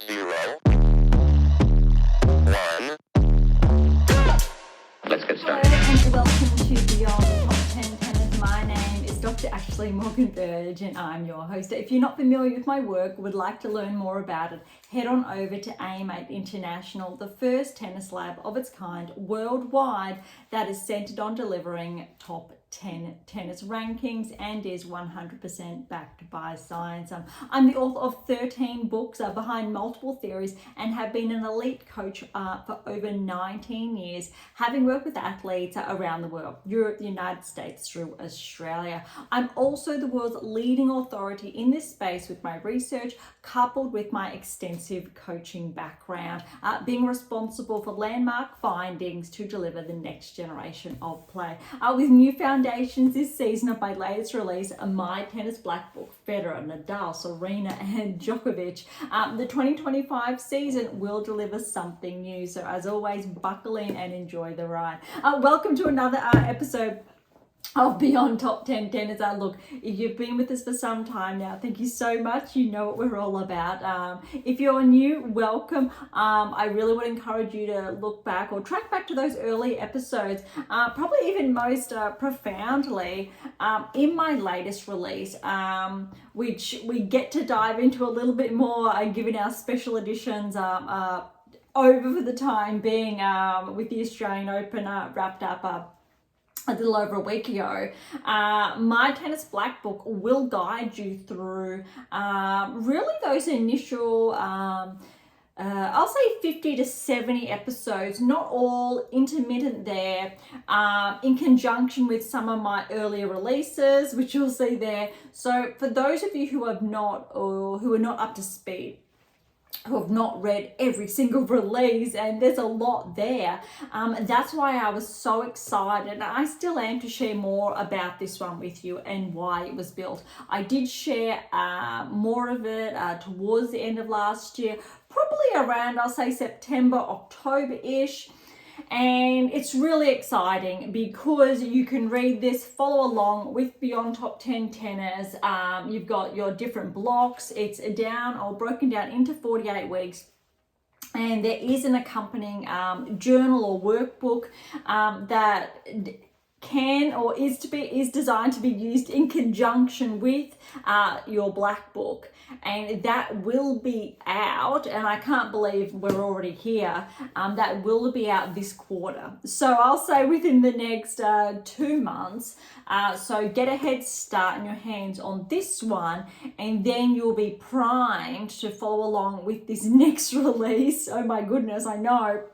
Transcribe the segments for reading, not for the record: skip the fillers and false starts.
0, 1. Let's get started. Hello and welcome to Beyond Top 10 Tennis. My name is Dr. Ashley Morgan Berge and I'm your host. If you're not familiar with my work, would like to learn more about it, head on over to AM8 International, the first tennis lab of its kind worldwide that is centered on delivering top 10 tennis rankings and is 100% backed by science. I'm the author of 13 books behind multiple theories and have been an elite coach for over 19 years, having worked with athletes around the world, Europe, the United States, through Australia. I'm also the world's leading authority in this space with my research, coupled with my extensive coaching background, being responsible for landmark findings to deliver the next generation of play. With new foundations this season of my latest release, My Tennis Black Book, Federer, Nadal, Serena and Djokovic, the 2025 season will deliver something new. So as always, buckle in and enjoy the ride. Welcome to another episode of Beyond Top 10 Tennis. Look, if you've been with us for some time now, thank you so much. You know what we're all about. If you're new, welcome. I really would encourage you to look back or track back to those early episodes, probably even most profoundly in my latest release, which we get to dive into a little bit more, given our special editions over for the time being with the Australian Open wrapped up a little over a week ago. My Tennis Black Book will guide you through really those initial I'll say 50 to 70 episodes, not all intermittent there, in conjunction with some of my earlier releases, which you'll see there. So for those of you who have not, or who are not up to speed, who have not read every single release, and there's a lot there, that's why I was so excited, and I still am, to share more about this one with you and why it was built. I did share more of it towards the end of last year, probably around, I'll say, September, October-ish. And it's really exciting because you can read this, follow along with Beyond Top 10 Tennis. You've got your different blocks. It's down or broken down into 48 weeks. And there is an accompanying journal or workbook that can or is designed to be used in conjunction with your black book, and that will be out, and I can't believe we're already here. That will be out this quarter, so I'll say within the next 2 months. So get a head start in your hands on this one, and then you'll be primed to follow along with this next release. Oh my goodness, I know.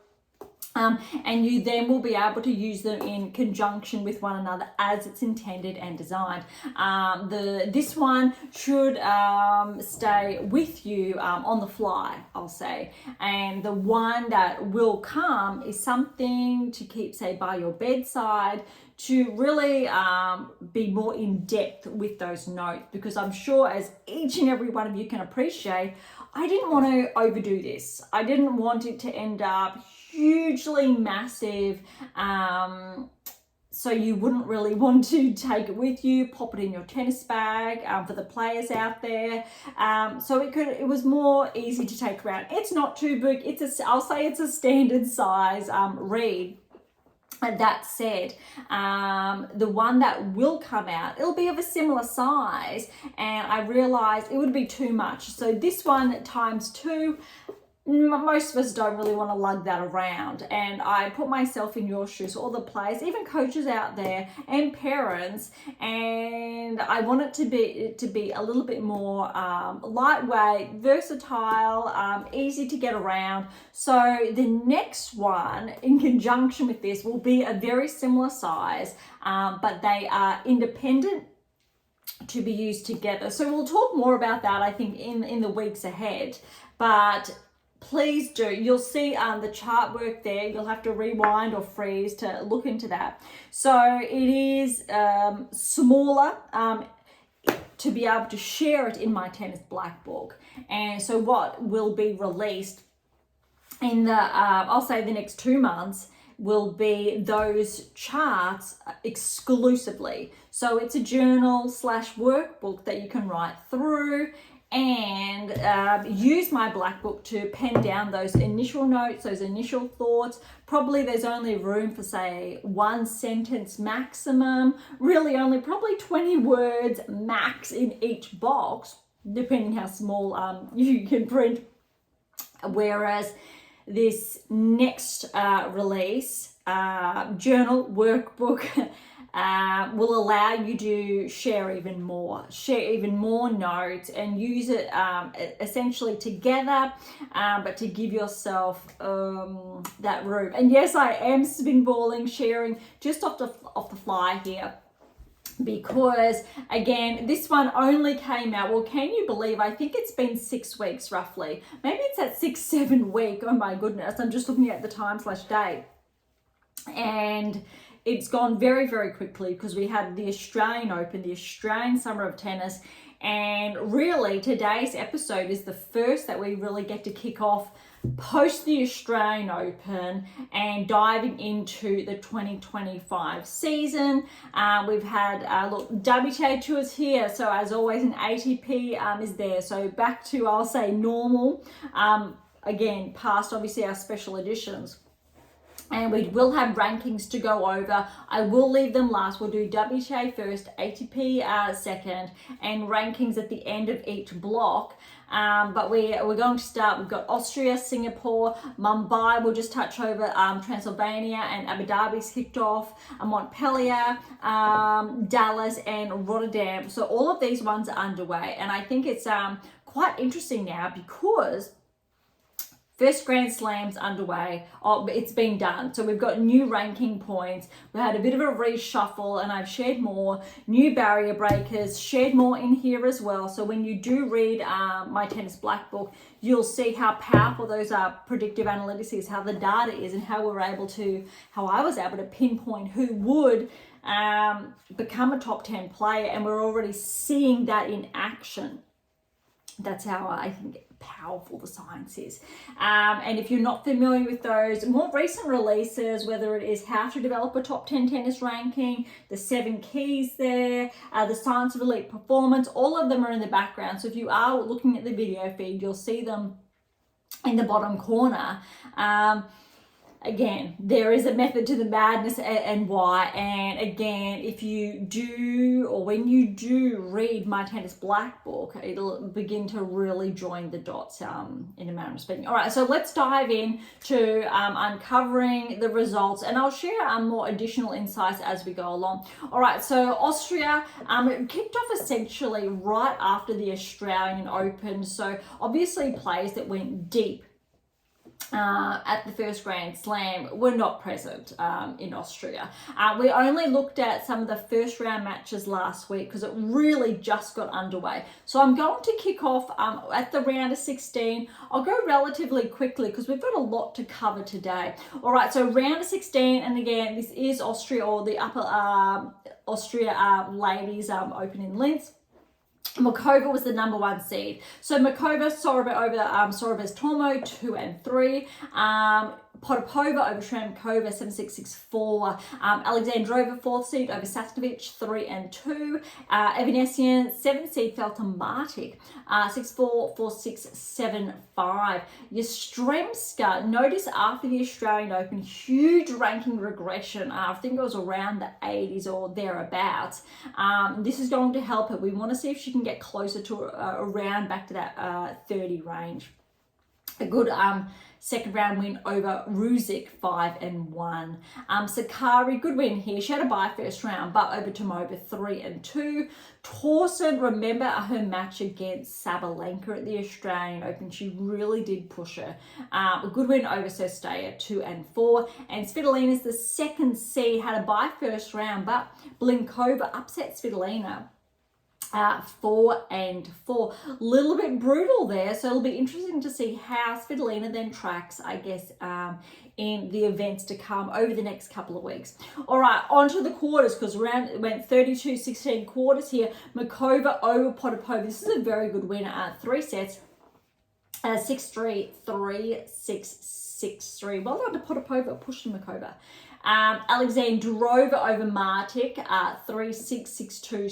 And you then will be able to use them in conjunction with one another as it's intended and designed. This one should stay with you on the fly, I'll say. And the one that will come is something to keep, say, by your bedside, to really be more in depth with those notes, because I'm sure, as each and every one of you can appreciate, I didn't want to overdo this. I didn't want it to end up hugely massive, so you wouldn't really want to take it with you, pop it in your tennis bag for the players out there. So it was more easy to take around. It's not too big. I'll say it's a standard size read. That said, the one that will come out, it'll be of a similar size, and I realized it would be too much. So this one times 2, most of us don't really want to lug that around, and I put myself in your shoes, all the players, even coaches out there and parents, and I want it to be a little bit more lightweight, versatile, easy to get around. So the next one in conjunction with this will be a very similar size, but they are independent to be used together. So we'll talk more about that, I think, in the weeks ahead, but please do. You'll see the chart work there. You'll have to rewind or freeze to look into that. So it is smaller to be able to share it in my Tennis Black Book. And so what will be released in the, I'll say the next 2 months, will be those charts exclusively. So it's a journal / workbook that you can write through. and use my black book to pen down those initial notes, those initial thoughts. Probably there's only room for, say, 1 sentence maximum, really only probably 20 words max in each box, depending how small you can print. Whereas this next release, journal workbook, will allow you to share even more notes and use it essentially together, but to give yourself that room. And yes, I am spinballing, sharing just off the fly here, because again, this one only came out, well, can you believe, I think it's been 6 weeks roughly, maybe it's at 6-7 week, oh my goodness, I'm just looking at the time/date, and it's gone very, very quickly because we had the Australian Open, the Australian Summer of Tennis, and really today's episode is the first that we really get to kick off post the Australian Open and diving into the 2025 season. We've had, look, WTA Tours here, so as always an ATP is there, so back to, I'll say, normal, again, past obviously our special editions. And we will have rankings to go over. I will leave them last. We'll do WTA first, ATP second, and rankings at the end of each block. But we're going to start. We've got Austria, Singapore, Mumbai. We'll just touch over Transylvania and Abu Dhabi's kicked off. Montpellier, Dallas, and Rotterdam. So all of these ones are underway, and I think it's quite interesting now because first Grand Slam's underway. Oh, it's been done. So we've got new ranking points. We had a bit of a reshuffle, and I've shared more new barrier breakers, shared more in here as well. So when you do read my Tennis Black Book, you'll see how powerful those predictive analytics is, how the data is, and how I was able to pinpoint who would become a top 10 player. And we're already seeing that in action. That's how I think powerful the science is. And if you're not familiar with those more recent releases, whether it is how to develop a top 10 tennis ranking, the 7 keys there, the science of elite performance, all of them are in the background. So if you are looking at the video feed, you'll see them in the bottom corner. Again, there is a method to the madness and why. And again, if you do, or when you do read my Tennis Black Book, it'll begin to really join the dots in a manner of speaking. All right, so let's dive in to uncovering the results, and I'll share more additional insights as we go along. All right, so Austria kicked off essentially right after the Australian Open. So obviously players that went deep at the first Grand Slam were not present in Austria. We only looked at some of the first round matches last week because it really just got underway. So I'm going to kick off at the round of 16. I'll go relatively quickly because we've got a lot to cover today. All right, so round of 16, and again, this is Austria, or the upper Austria ladies Open in Linz. Makova was the number 1 seed. So Makova, Sorba over Sorba's Tormo 2 and 3. Potapova over Shramkova 7-6, 6-4. Alexandrova 4th seed over Sasnovich 3 and 2. Evanesian 7th seed fell to Martic 6-4, 4-6, 7-5. Yastremska, notice after the Australian Open, huge ranking regression. I think it was around the 80s or thereabouts. This is going to help her. We want to see if she can get closer to around back to that 30 range. A good second round win over Ruzic 5-1. Sakari, good win here. She had a bye first round, but over Tomova 3-2. Torsen, remember her match against Sabalenka at the Australian Open. She really did push her. A good win over Sestaya 2-4. And Svitolina's the second seed, had a bye first round, but Blinkova upset Svitolina 4-4. Little bit brutal there, so it'll be interesting to see how Svitolina then tracks, I guess, in the events to come over the next couple of weeks. All right, on to the quarters, because it went 32-16 quarters here. Makova over Potapova. This is a very good winner. 3 sets. 6-3, 3-6, 6-3. Well done to Potapova, Pushnikova. Alexandrova over Martic, 3-6, 6-2,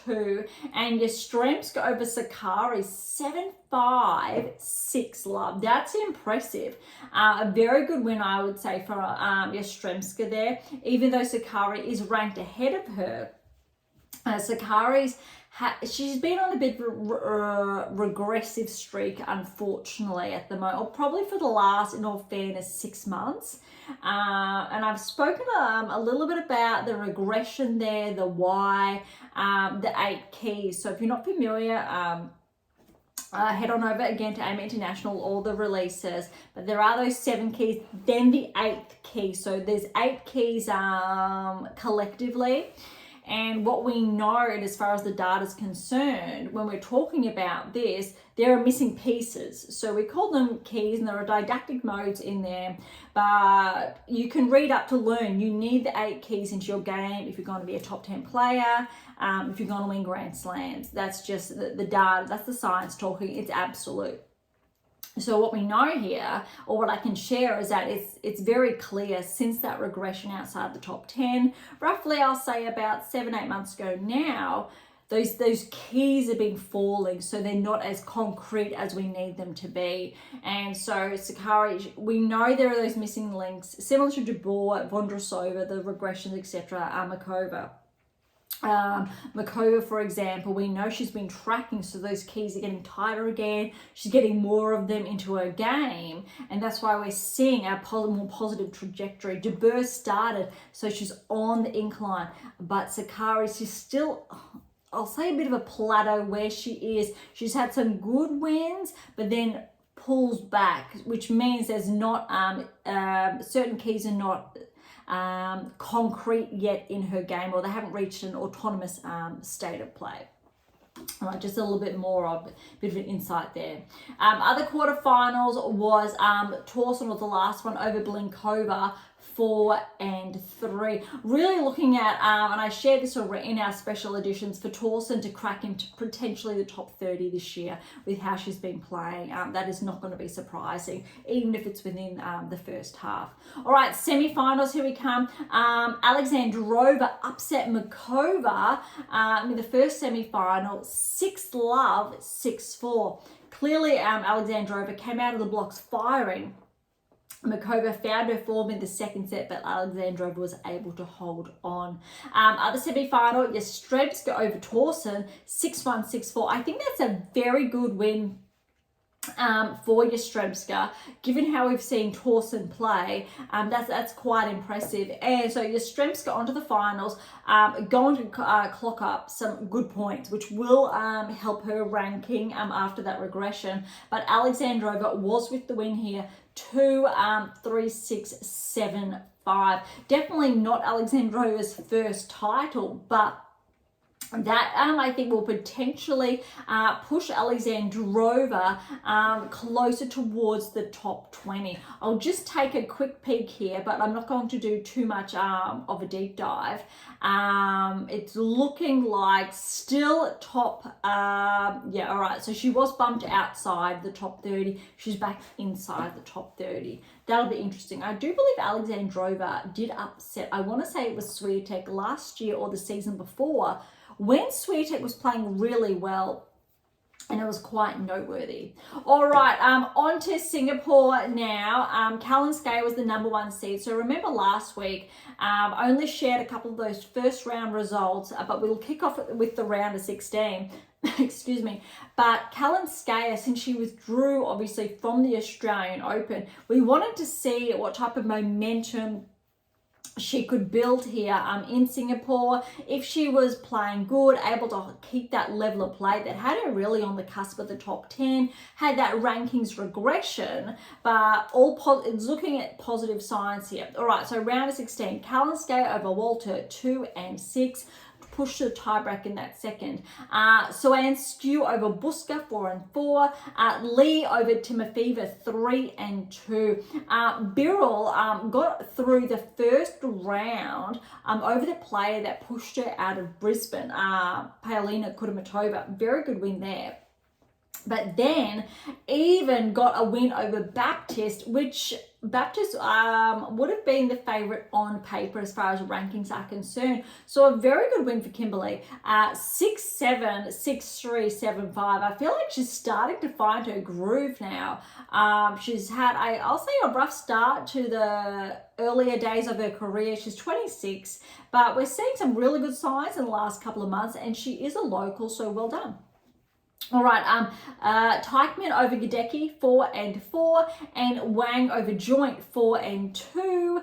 6-2. And Yastremska over Sakari, 7-5, 6-love. That's impressive. A very good win, I would say, for Yastremska there. Even though Sakari is ranked ahead of her, Sakari's she's been on a bit of a regressive streak, unfortunately, at the moment, or probably for the last, in all fairness, 6 months. And I've spoken a little bit about the regression there, the why, the 8 keys. So if you're not familiar, head on over again to AM8 International, all the releases. But there are those 7 keys, then the 8th key. So there's 8 keys collectively. And what we know, as far as the data is concerned, when we're talking about this, there are missing pieces. So we call them keys, and there are didactic modes in there, but you can read up to learn. You need the 8 keys into your game if you're going to be a top 10 player, if you're going to win Grand Slams. That's just the data, that's the science talking, it's absolute. So what we know here, or what I can share, is that it's very clear since that regression outside the top 10, roughly I'll say about 7-8 months ago now, those keys have been falling, so they're not as concrete as we need them to be. And so Sakari, we know there are those missing links, similar to Jabeur, Vondrousova, the regressions, etc., Makova. Makova, for example, we know she's been tracking, so those keys are getting tighter again. She's getting more of them into her game, and that's why we're seeing a more positive trajectory. Jabeur started, so she's on the incline, but Sakari, she's still, I'll say, a bit of a plateau where she is. She's had some good wins, but then pulls back, which means there's not certain keys are not concrete yet in her game, or they haven't reached an autonomous state of play. All right, just a little bit more of a bit of an insight there. Other quarterfinals was Torsen was the last one over Blinkova, 4-3. Really looking at, and I shared this already in our special editions, for Torsen to crack into potentially the top 30 this year with how she's been playing. That is not going to be surprising, even if it's within the first half. All right, semi-finals, here we come. Alexandrova upset Makova in the first semi-final, 6-love, 6-4. Clearly, Alexandrova came out of the blocks firing. Makova found her form in the second set, but Alexandrova was able to hold on. Other semi-final, Yastremska over Torsen, 6-1, 6-4. I think that's a very good win for Yastremska, given how we've seen Torsen play. That's quite impressive. And so Yastremska onto the finals, going to clock up some good points, which will help her ranking after that regression. But Alexandrova was with the win here, 2-3-6-7-5. Definitely not Alexandrova's first title, but that I think will potentially push Alexandrova closer towards the top 20. I'll just take a quick peek here, but I'm not going to do too much of a deep dive. It's looking like still top, yeah, all right. So she was bumped outside the top 30. She's back inside the top 30. That'll be interesting. I do believe Alexandrova did upset, I want to say it was Swiatek last year or the season before, when Swiatek was playing really well, and it was quite noteworthy. All right, on to Singapore now. Kalinskaya was the #1 seed. So remember last week, I only shared a couple of those first round results, but we'll kick off with the round of 16. Excuse me. But Kalinskaya, since she withdrew obviously from the Australian Open, we wanted to see what type of momentum she could build here in Singapore. If she was playing good, able to keep that level of play that had her really on the cusp of the top 10, had that rankings regression, but it's looking at positive signs here. All right, so round of 16, Kalinskaya over Walter, 2-6. Push the tiebreak in that second. Soan Skew over Buska, 4-4. Lee over Timofeeva, 3-2. Birrell got through the first round over the player that pushed her out of Brisbane, Paulina Kudermetova. Very good win there. But then even got a win over Baptist, which Baptist would have been the favourite on paper as far as rankings are concerned. So a very good win for Kimberly. 6-7, 6-3, 7-5. I feel like she's starting to find her groove now. She's had, I'll say, a rough start to the earlier days of her career. She's 26, but we're seeing some really good signs in the last couple of months, and she is a local, so well done. All right, Teichmann over Gadecki, 4-4, and Wang over Joint, 4-2.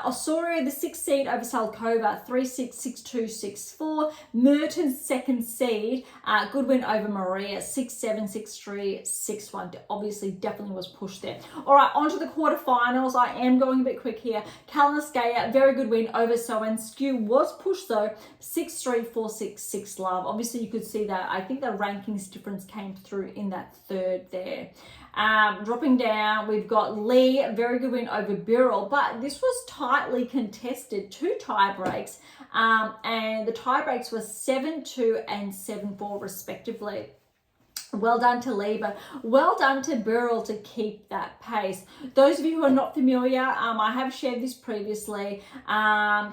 Osorio, the 6th seed, over Salkova, 3-6, 6-2, 6-4. Mertens, 2nd seed, good win over Maria, 6-7, 6-3, 6-1. Obviously, definitely was pushed there. All right, on to the quarterfinals. I am going a bit quick here. Kalinskaya, very good win over Soen. Skew was pushed though, 6-3, 4-6, 6-love. Obviously, you could see that. I think the rankings difference came through in that third there. Dropping down, we've got Lee, very good win over Birrell, but this was tightly contested, 2 tie breaks, and the tie breaks were 7-2 and 7-4 respectively. Well done to Lee, but well done to Birrell to keep that pace. Those of you who are not familiar, I have shared this previously.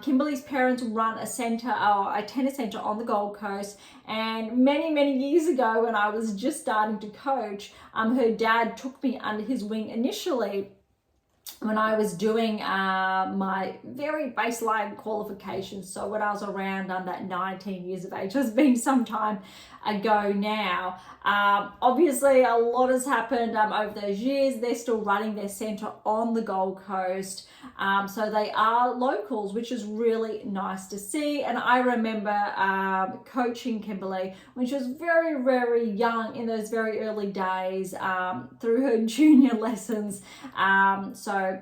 Kimberly's parents run a centre, or a tennis centre on the Gold Coast, and many years ago when I was just starting to coach, her dad took me under his wing initially when I was doing my very baseline qualifications. So when I was around that 19 years of age, it's been some time ago now. Obviously a lot has happened over those years. They're still running their centre on the Gold Coast. So they are locals, which is really nice to see. And I remember coaching Kimberly when she was very young, in those very early days, through her junior lessons. So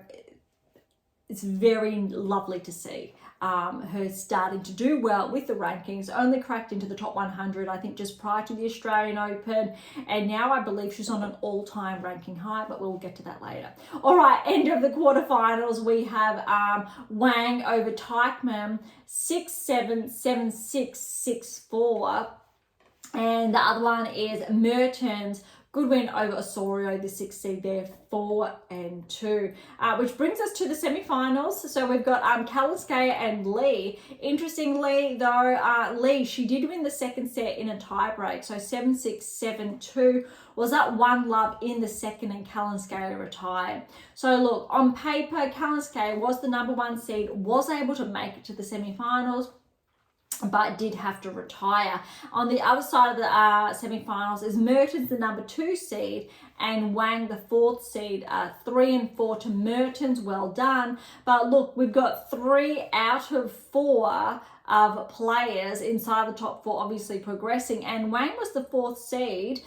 it's very lovely to see her starting to do well with the rankings. Only cracked into the top 100, I think, just prior to the Australian Open, and now I believe she's on an all-time ranking high, but we'll get to that later. All right, end of the quarterfinals, we have Wang over Teichmann, 6-7, 7-6, 6-4, and the other one is Mertens. Good win over Osorio, the 6th seed there, 4-2. Which brings us to the semi-finals. So we've got Kalinskaya and Lee. Interestingly, though, Lee, she did win the 2nd set in a tie-break. So 7-6, 7-2. Was that 1-love in the second, and Kalinskaya retired. So look, on paper, Kalinskaya was the number 1 seed, was able to make it to the semi-finals, but did have to retire. On the other side of the semi-finals is Mertens, the number 2 seed, and Wang, the 4th seed. 3-4 to Mertens, well done. But look, we've got 3 out of 4 of players inside the top 4 obviously progressing, and Wang was the 4th seed.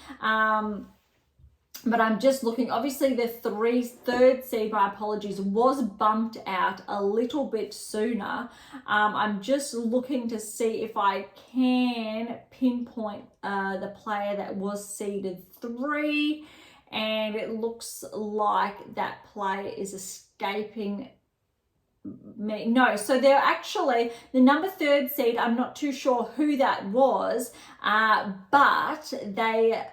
But I'm just looking, obviously the 3rd seed, my apologies, was bumped out a little bit sooner. I'm just looking to see if I can pinpoint the player that was seeded 3, and it looks like that player is escaping me. No, so they're actually the number 3rd seed. I'm not too sure who that was, but they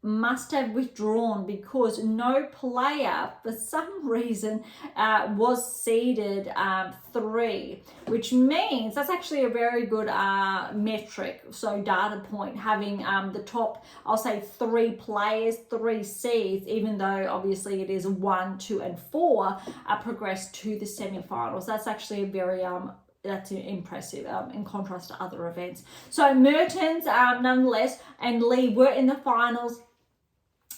must have withdrawn because no player for some reason was seeded 3, which means that's actually a very good metric, so data point, having the top, I'll say 3 players, 3 seeds, even though obviously it is 1, 2 and 4 progressed to the semi-finals. That's actually a very that's impressive in contrast to other events. So Mertens nonetheless and Lee were in the finals,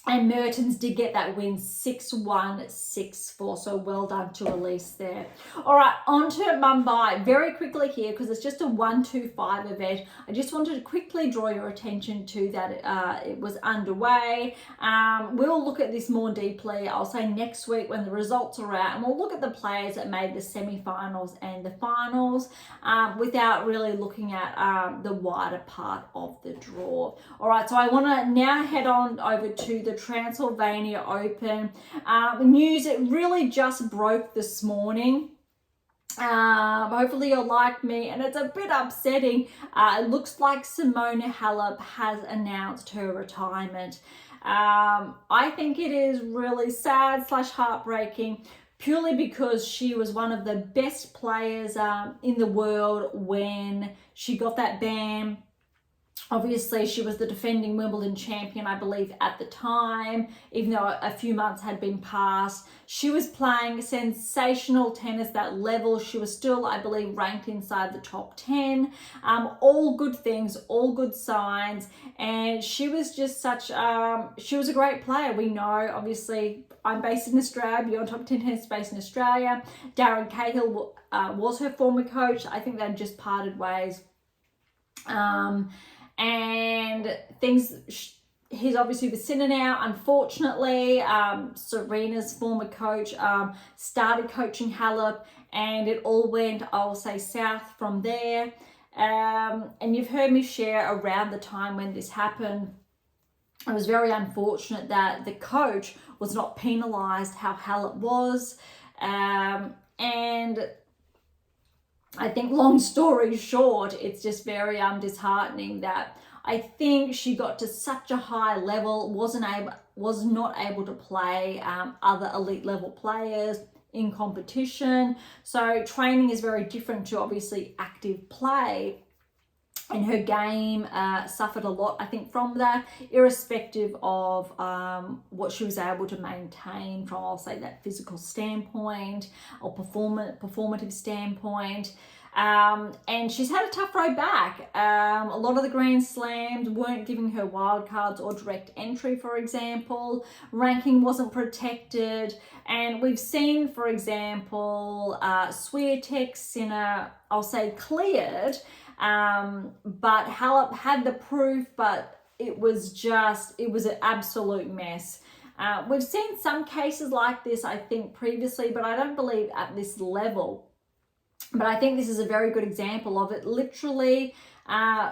and Mertens did get that win, 6-1, 6-4. So well done to Elise there. All right, on to Mumbai. Very quickly here, because it's just a 1-2-5 event. I just wanted to quickly draw your attention to that it was underway. We'll look at this more deeply, I'll say next week when the results are out, and we'll look at the players that made the semi-finals and the finals without really looking at the wider part of the draw. All right, so I want to now head on over to the Transylvania Open. News, it really just broke this morning. Hopefully you're like me, and it's a bit upsetting. It looks like Simona Halep has announced her retirement. I think it is really sad / heartbreaking, purely because she was one of the best players in the world when she got that ban. Obviously, she was the defending Wimbledon champion, I believe, at the time, even though a few months had been passed. She was playing sensational tennis, that level. She was still, I believe, ranked inside the top 10. All good things, all good signs. And she was just such, she was a great player. We know, obviously, I'm based in Australia, Beyond Top 10 Tennis based in Australia. Darren Cahill was her former coach. I think they'd just parted ways. And things, he's obviously with Serena now. Unfortunately, Serena's former coach started coaching Halep, and it all went, I'll say, south from there. And you've heard me share around the time when this happened. It was very unfortunate that the coach was not penalised how Halep was. And I think, long story short, it's just very disheartening that I think she got to such a high level, was not able to play other elite level players in competition. So training is very different to obviously active play. And her game suffered a lot, I think, from that, irrespective of what she was able to maintain from, I'll say, that physical standpoint or performative standpoint. And she's had a tough road back. A lot of the Grand Slams weren't giving her wildcards or direct entry, for example. Ranking wasn't protected. And we've seen, for example, Swiatek, Sinner, I'll say, cleared. But Halep had the proof, but it was an absolute mess. We've seen some cases like this, I think, previously, but I don't believe at this level. But I think this is a very good example of it. Literally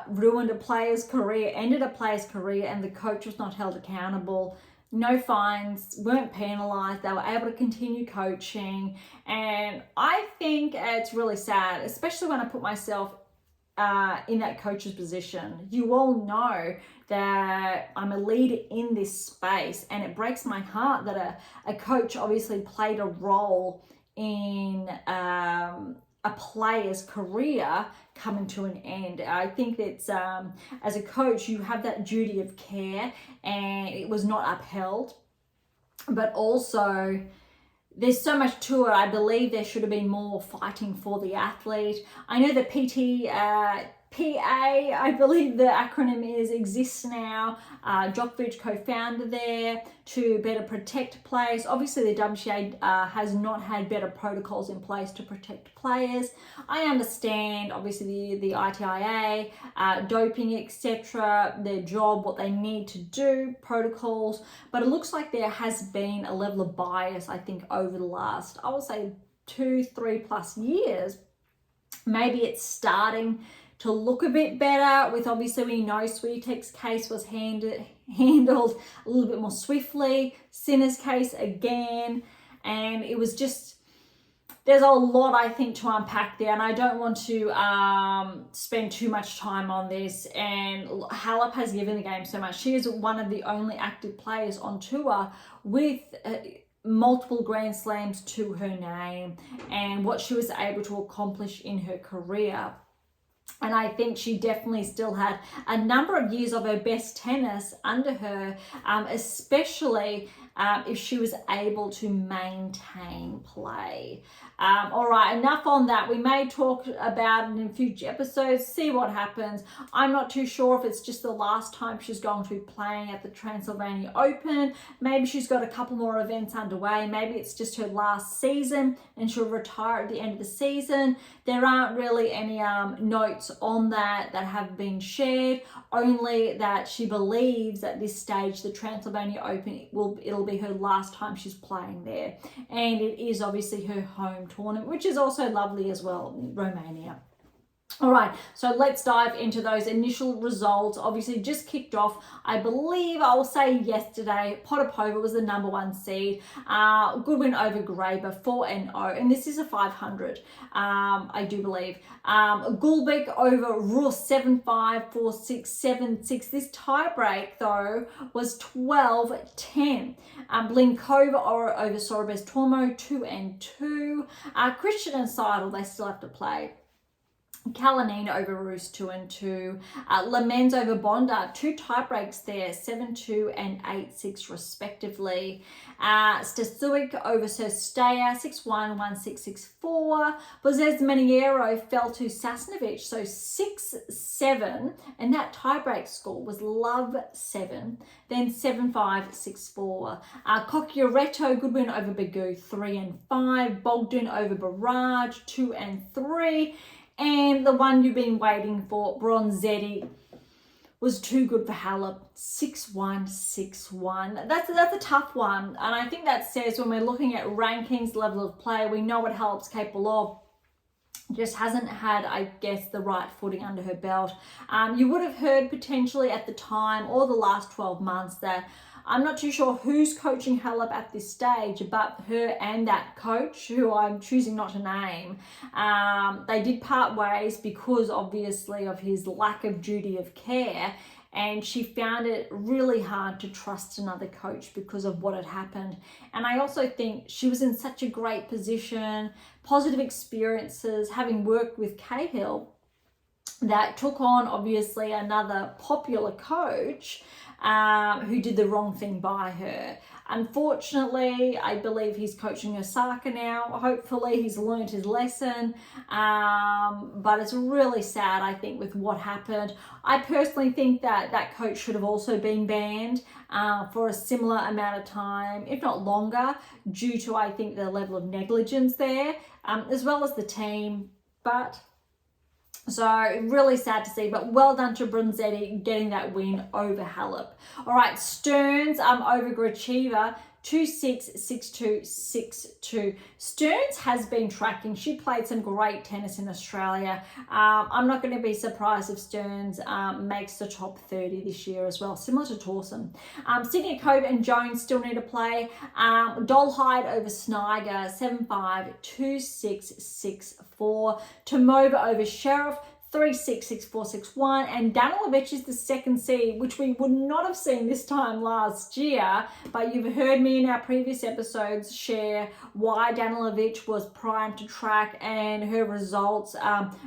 ruined a player's career, ended a player's career, and the coach was not held accountable. No fines, weren't penalised. They were able to continue coaching. And I think it's really sad, especially when I put myself in that coach's position. You all know that I'm a leader in this space, and it breaks my heart that a coach obviously played a role in a player's career coming to an end. I think that's, as a coach, you have that duty of care, and it was not upheld. But also, there's so much to it. I believe there should have been more fighting for the athlete. I know the PA, I believe the acronym exists now. Djokovic, co-founder there, to better protect players. Obviously, the WTA has not had better protocols in place to protect players. I understand, obviously, the ITIA, doping, etc., their job, what they need to do, protocols. But it looks like there has been a level of bias, I think, over the last, I would say, 2-3+ years. Maybe it's starting to look a bit better, with, obviously, we know Swiatek's case was handled a little bit more swiftly, Sinner's case again, and it was just, there's a lot, I think, to unpack there, and I don't want to spend too much time on this. And Halep has given the game so much. She is one of the only active players on tour with multiple Grand Slams to her name, and what she was able to accomplish in her career. And I think she definitely still had a number of years of her best tennis under her, especially if she was able to maintain play. All right, enough on that. We may talk about it in future episodes, see what happens. I'm not too sure if it's just the last time she's going to be playing at the Transylvania Open. Maybe she's got a couple more events underway. Maybe it's just her last season and she'll retire at the end of the season. There aren't really any notes on that have been shared, only that she believes at this stage the Transylvania Open, it'll be her last time she's playing there. And it is obviously her home tournament, which is also lovely as well, Romania. All right, so let's dive into those initial results. Obviously, just kicked off, I believe, I will say yesterday, Potapova was the number 1 seed. Good win over Graber, 4-0, and this is a 500, I do believe. Gulbik over Rus, 7-5, 4-6, 7-6. This tiebreak, though, was 12-10. Blinkova over Sorobes Tormo, 2-2. Christian and Seidel, they still have to play. Kalanina over Roos, 2-2. Lamens over Bonda, 2 tiebreaks there, 7-2 and 8-6 respectively. Stasuik over Sersteja, 6-1, 1-6, 6-4. Bozes Maniero fell to Sasnovich, so 6-7, and that tiebreak score was Love 7, then 7-5, 6-4. Cocchioretto, good win over Begu, 3-5. Bogdan over Barrage, 2-3. And the one you've been waiting for, Bronzetti, was too good for Halep, 6-1, 6-1. That's a tough one. And I think that says when we're looking at rankings, level of play, we know what Halep's capable of. Just hasn't had, I guess, the right footing under her belt. You would have heard potentially at the time or the last 12 months that I'm not too sure who's coaching Halep at this stage, but her and that coach, who I'm choosing not to name, they did part ways because obviously of his lack of duty of care, and she found it really hard to trust another coach because of what had happened. And I also think she was in such a great position, positive experiences, having worked with Cahill, that took on obviously another popular coach who did the wrong thing by her. Unfortunately, I believe he's coaching Osaka now. Hopefully he's learned his lesson, but it's really sad, I think, with what happened. I personally think that that coach should have also been banned for a similar amount of time, if not longer, due to, I think, the level of negligence there, as well as the team. But so really sad to see, but well done to Bronzetti getting that win over Halep. All right, Stearns over Gracheva, 2-6, 6-2, 6-2. Stearns has been tracking. She played some great tennis in Australia. I'm not going to be surprised if Stearns makes the top 30 this year as well, similar to Towson. Siniakova and Jones still need to play. Dolhide over Sniger, 7-5, 2-6, 6-4. Tomova over Sheriff, 3-6, 6-4, 6-1, and Danilovic is the second seed, which we would not have seen this time last year, but you've heard me in our previous episodes share why Danilovic was primed to track and her results.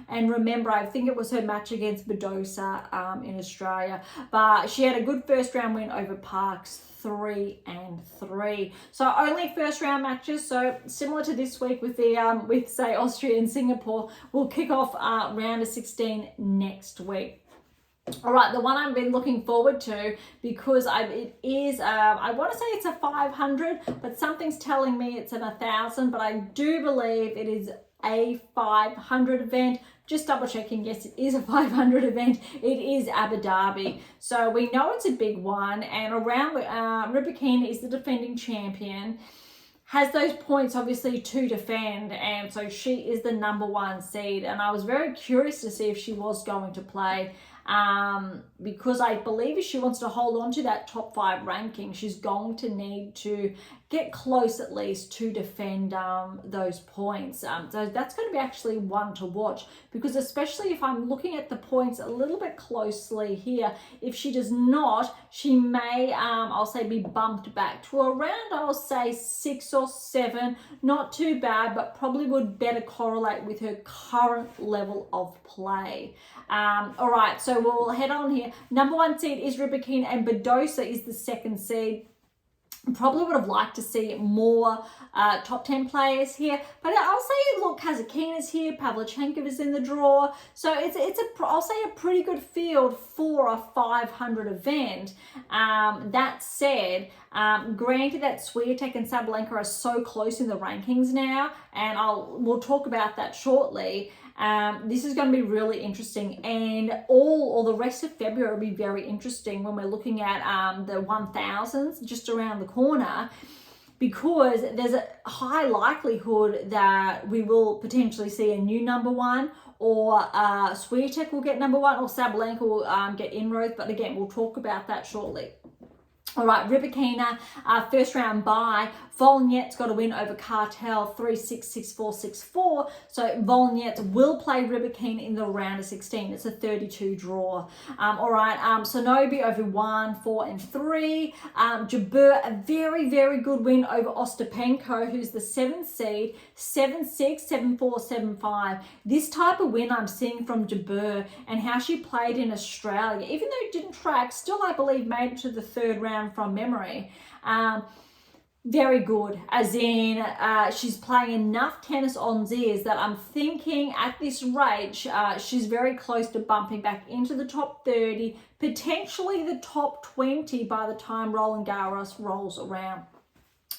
And remember, I think it was her match against Badosa in Australia, but she had a good first round win over Parks, 3-3. So only first round matches. So similar to this week with the with say Austria and Singapore, we'll kick off round of 16 next week. All right, the one I've been looking forward to because it is I want to say it's a 500, but something's telling me it's an 1,000. But I do believe it is a 500 event. Just double checking, yes, it is a 500 event. It is Abu Dhabi. So we know it's a big one. And around Rybakina is the defending champion, has those points obviously to defend. And so she is the number 1 seed. And I was very curious to see if she was going to play because I believe if she wants to hold on to that top 5 ranking, she's going to need to get close at least to defend those points. So that's going to be actually one to watch, because especially if I'm looking at the points a little bit closely here, if she does not, she may, I'll say, be bumped back to around, I'll say 6 or 7. Not too bad, but probably would better correlate with her current level of play. All right, so we'll head on here. Number 1 seed is Rybakina and Badosa is the second seed. Probably would have liked to see more top 10 players here, but I'll say, look, Kazatkina's here, Pavlyuchenkova is in the draw, so I'll say a pretty good field for a 500 event. That said, granted that Swiatek and Sabalenka are so close in the rankings now, and we'll talk about that shortly. This is going to be really interesting, and all the rest of February will be very interesting when we're looking at the 1000s just around the corner, because there's a high likelihood that we will potentially see a new number one, or Swiatek will get number one, or Sabalenka will get inroads. But again, we'll talk about that shortly. All right, Rybakina, first round bye. Volnyet's got a win over Cartel 3-6, 6-4, 6-4. So Volnyet will play Rybakina in the round of 16. It's a 32 draw. All right, Sonobi over 1, 4, and 3. Jabeur, a very, very good win over Ostapenko, who's the 7th seed, 7-6, 7-4, 7-5. This type of win I'm seeing from Jabeur, and how she played in Australia, even though it didn't track, still I believe made it to the 3rd round from memory. Very good, as in she's playing enough tennis on Ziers that I'm thinking at this rate she's very close to bumping back into the top 30, potentially the top 20 by the time Roland Garros rolls around.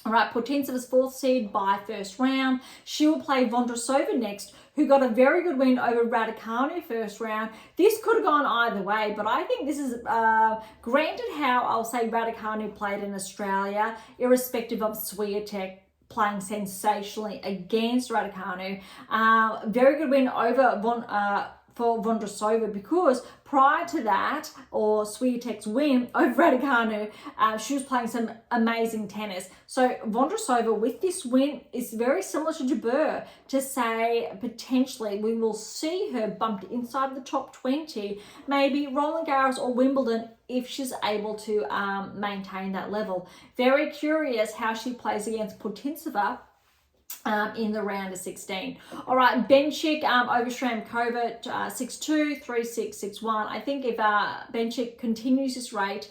All right, Putinceva's 4th seed by 1st round. She will play Vondrousova next, who got a very good win over Raducanu 1st round. This could have gone either way, but I think this is, granted how I'll say Raducanu played in Australia, irrespective of Swiatek playing sensationally against Raducanu. Very good win over for Vondrousova, because prior to that, or Swiatek's win over Raducanu, she was playing some amazing tennis. So Vondrousova with this win is very similar to Jabeur, to say potentially we will see her bumped inside the top 20, maybe Roland Garros or Wimbledon, if she's able to maintain that level. Very curious how she plays against Putintseva in the round of 16. All right, Bencic over Shramkova 6-2, 3-6, 6-1. I think if Bencic continues this rate,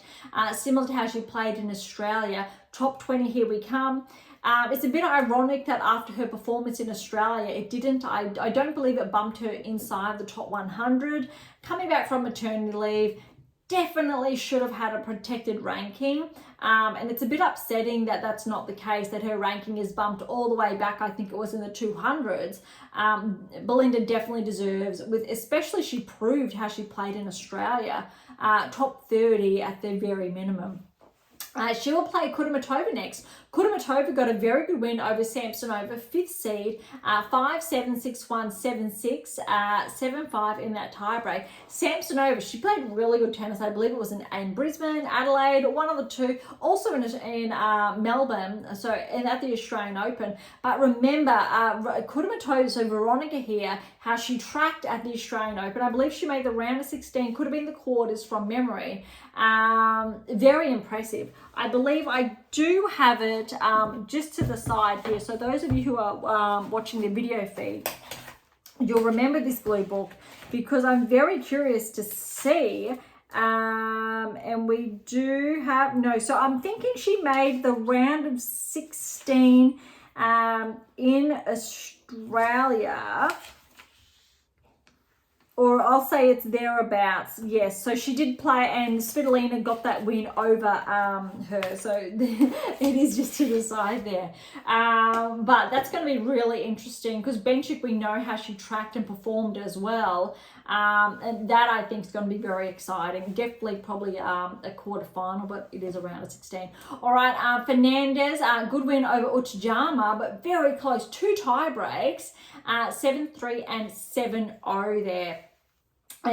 similar to how she played in Australia, top 20, here we come. It's a bit ironic that after her performance in Australia, it didn't, I don't believe it bumped her inside the top 100. Coming back from maternity leave, definitely should have had a protected ranking, and it's a bit upsetting that that's not the case, that her ranking is bumped all the way back. I think it was in the 200s. Belinda definitely deserves, especially she proved how she played in Australia, top 30 at the very minimum. She will play Kudermetova next. Kudermetova got a very good win over Samsonova, 5th seed, 5-7, 6-1, 7-6, 7-5 in that tiebreak. Samsonova, she played really good tennis. I believe it was in Brisbane, Adelaide, one of the two. Also in Melbourne, so and at the Australian Open. But remember, Kudermetova, so Veronica here, how she tracked at the Australian Open. I believe she made the round of 16, could have been the quarters from memory. Very impressive. I believe I do have it just to the side here. So those of you who are watching the video feed, you'll remember this blue book, because I'm very curious to see. And we do have, no, so I'm thinking she made the round of 16 in Australia. Or I'll say it's thereabouts. Yes, so she did play, and Svitolina got that win over her. So it is just to the side there. But that's going to be really interesting, because Bencic, we know how she tracked and performed as well. And that I think is going to be very exciting. Definitely probably a quarterfinal, but it is a round of 16. All right, Fernandez, good win over Uchijama, but very close. 2 tie breaks, 7-3 and 7-0 there.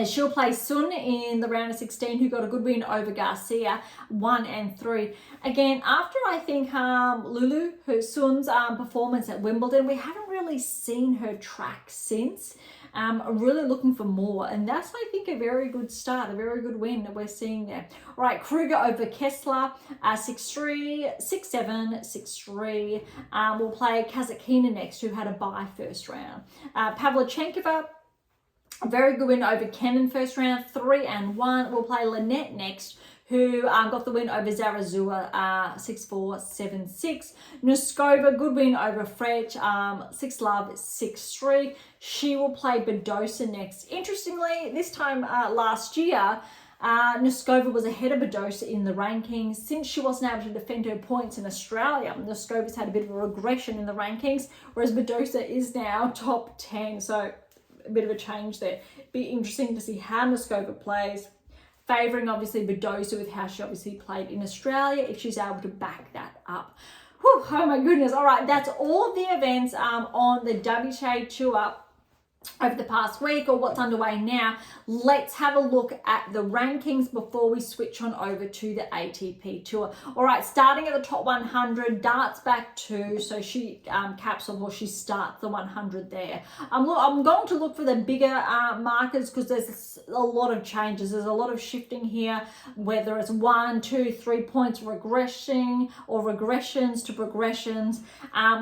She'll play Sun in the round of 16, who got a good win over Garcia, 1 and 3. Again, after I think Lulu, her Sun's performance at Wimbledon, we haven't really seen her track since. I'm really looking for more, and that's, I think, a very good start, a very good win that we're seeing there. All right, Kruger over Kessler, 6-3, 6-7, 6-3. We'll play Kazatkina next, who had a bye 1st round. Pavlyuchenkova, a very good win over Kenin 1st round, 3 and 1. We'll play Lynette next, who got the win over Zarazua, 6-4, 7-6. Noskova, good win over Frech, 6-love, 6-3. She will play Badosa next. Interestingly, this time last year, Noskova was ahead of Badosa in the rankings. Since she wasn't able to defend her points in Australia, Noskova's had a bit of a regression in the rankings, whereas Badosa is now top 10. So a bit of a change there. Be interesting to see how Noskova plays, favouring obviously Badosa with how she obviously played in Australia, if she's able to back that up. Whew, oh my goodness. All right, that's all the events on the WTA Tour over the past week or what's underway now. Let's have a look at the rankings before we switch on over to the ATP Tour. All right, starting at the top 100, darts back 2, so she caps off, or she starts the 100 there. I'm going to look for the bigger markers because there's a lot of changes. There's a lot of shifting here, whether it's 1, 2, 3 points regressing or regressions to progressions.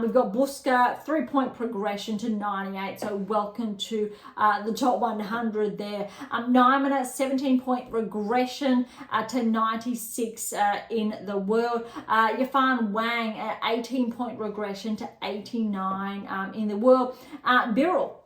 We've got Buska, 3-point progression to 98, so welcome to the top 100 there. Nyman, 17-point regression to 96 in the world. Yafan Wang, 18-point regression to 89 in the world. Birrell,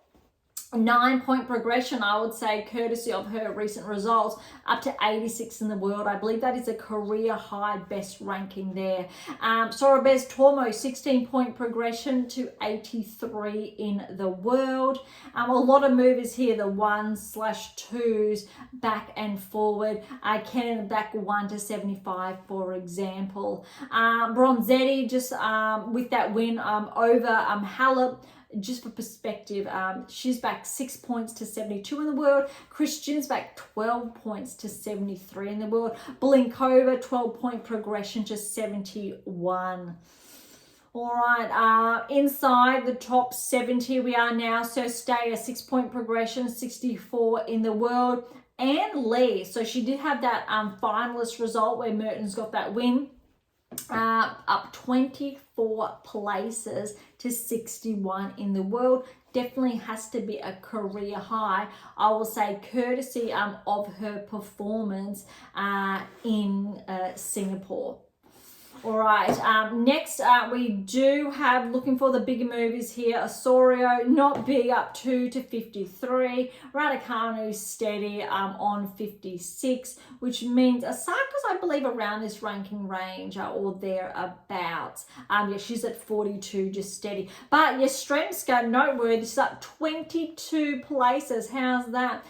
9-point progression, I would say, courtesy of her recent results, up to 86 in the world. I believe that is a career high best ranking there. Sorabes Tormo, 16-point progression to 83 in the world. A lot of movers here, the 1/2s back and forward. Kenin back 1 to 75, for example. Bronzetti just with that win over Halep. Just for perspective, she's back 6 points to 72 in the world. Christian's back 12 points to 73 in the world. Blinkova, 12-point progression to 71. All right, inside the top 70 we are now. So stay a 6-point progression, 64 in the world. Anne Lee, so she did have that finalist result where Mertens got that win. Up 24 places to 61 in the world. Definitely has to be a career high, I will say, courtesy of her performance in Singapore. All right, next we do have, looking for the bigger movers here, Osorio, not big, up 2 to 53. Raducanu steady on 56, which means Osaka's, I believe, around this ranking range or thereabouts. Yeah, she's at 42, just steady. But Yastremska, noteworthy, she's up 22 places. How's that?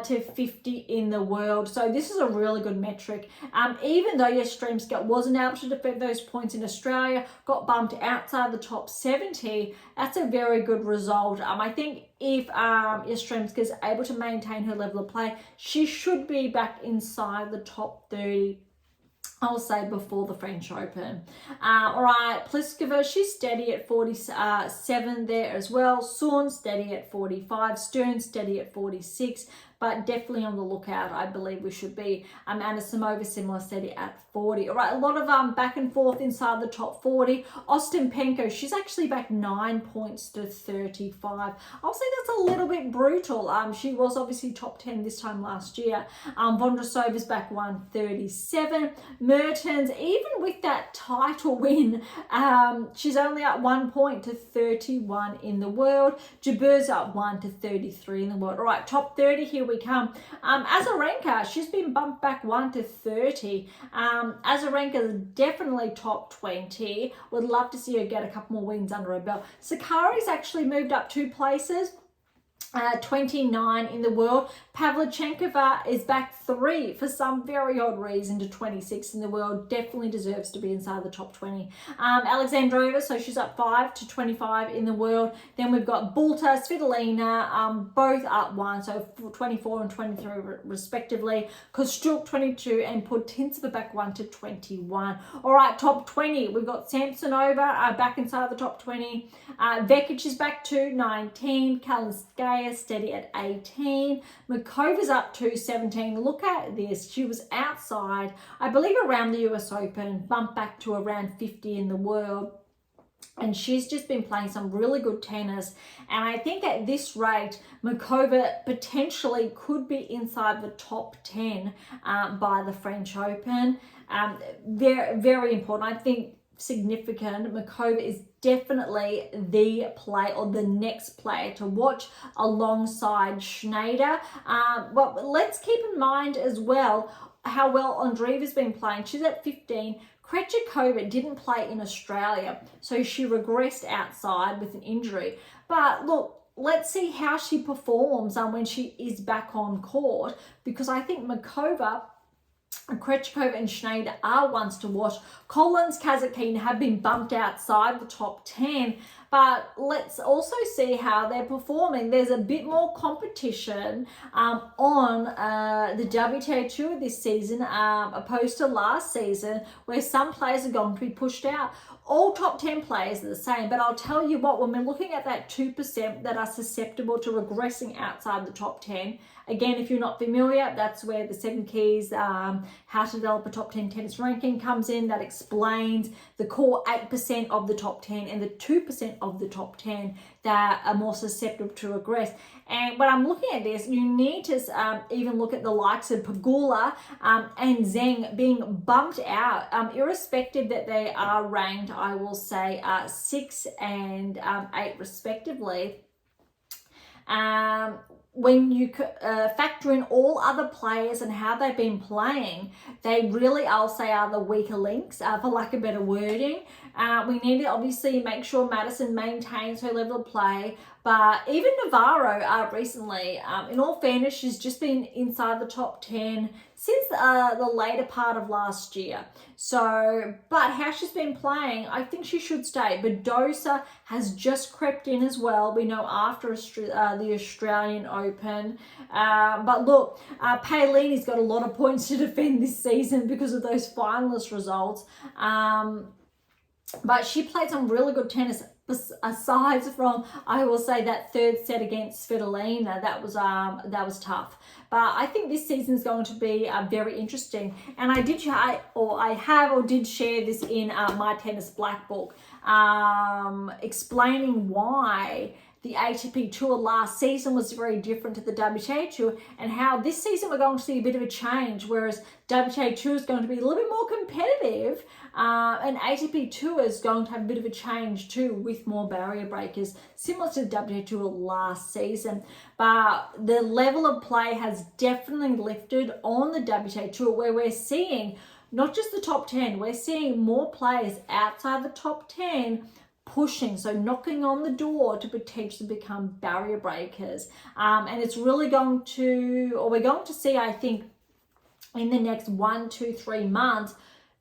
To 50 in the world. So this is a really good metric. Even though Yastremska wasn't able to defend those points in Australia, got bumped outside the top 70, that's a very good result. I think if Yastremska is able to maintain her level of play, she should be back inside the top 30, I'll say, before the French Open. All right, Pliskova, she's steady at 47 there as well. Sorn steady at 45. Stern steady at 46. But definitely on the lookout, I believe we should be. Anisimova, similar, steady at 40. All right, a lot of back and forth inside the top 40. Ostapenko, she's actually back 9 points to 35. I'll say that's a little bit brutal. She was obviously top 10 this time last year. Vondrasova's back 137. Mertens, even with that title win, she's only up 1 point to 31 in the world. Jabeur's up 1 to 33 in the world. All right, top 30, here we come. Azarenka, she's been bumped back 1 to 30. Azarenka is definitely top 20. Would love to see her get a couple more wins under her belt. Sakari's actually moved up 2 places. 29 in the world. Pavlyuchenkova is back 3 for some very odd reason to 26 in the world. Definitely deserves to be inside the top 20. Alexandrova, so she's up 5 to 25 in the world. Then we've got Bulta, Svitolina, both up 1, so 24 and 23 respectively. Kostuk 22 and Putintseva back 1 to 21. All right, top 20. We've got Samsonova back inside the top 20. Vekic is back to 19. Kalinskaya steady at 18. Makova's up to 17. Look at this. She was outside, I believe, around the US Open, bumped back to around 50 in the world. And she's just been playing some really good tennis. And I think at this rate, Makova potentially could be inside the top 10 by the French Open. Very, very important. I think significant. Makova is definitely the play or the next player to watch alongside Schneider. But let's keep in mind as well how well Andreeva's been playing. She's at 15. Krejcikova didn't play in Australia, so she regressed outside with an injury. But look, let's see how she performs when she is back on court, because I think Makova Krejcikova and Schneider are ones to watch. Collins, Kazatkina have been bumped outside the top 10, but let's also see how they're performing. There's a bit more competition on the WTA Tour this season opposed to last season, where some players are going to be pushed out. All top 10 players are the same, but I'll tell you what, when we're looking at that 2% that are susceptible to regressing outside the top 10, again, if you're not familiar, that's where the 7 keys, how to develop a top 10 tennis ranking comes in. That explains the core 8% of the top 10 and the 2% of the top 10 that are more susceptible to regress. And when I'm looking at this, you need to even look at the likes of Pegula and Zheng being bumped out, irrespective that they are ranked, I will say, 6 and 8 respectively. When you factor in all other players and how they've been playing, they really, I'll say, are the weaker links, for lack of better wording. We need to obviously make sure Madison maintains her level of play, but even Navarro recently, in all fairness, she's just been inside the top 10 since the later part of last year. So, but how she's been playing, I think she should stay. Badosa has just crept in as well. We know after the Australian Open. But look, Paolini's got a lot of points to defend this season because of those finalist results. But she played some really good tennis aside from, I will say, that third set against Svitolina. That was tough. But I think this season is going to be very interesting. And I did share this in my tennis black book, explaining why the ATP Tour last season was very different to the WTA Tour, and how this season we're going to see a bit of a change, whereas WTA Tour is going to be a little bit more competitive, and ATP Tour is going to have a bit of a change too, with more barrier breakers, similar to the WTA Tour last season. But the level of play has definitely lifted on the WTA Tour, where we're seeing not just the top 10, we're seeing more players outside the top 10 pushing, so knocking on the door to potentially become barrier breakers. And it's really going to, or we're going to see, I think, in the next 1, 2, 3 months,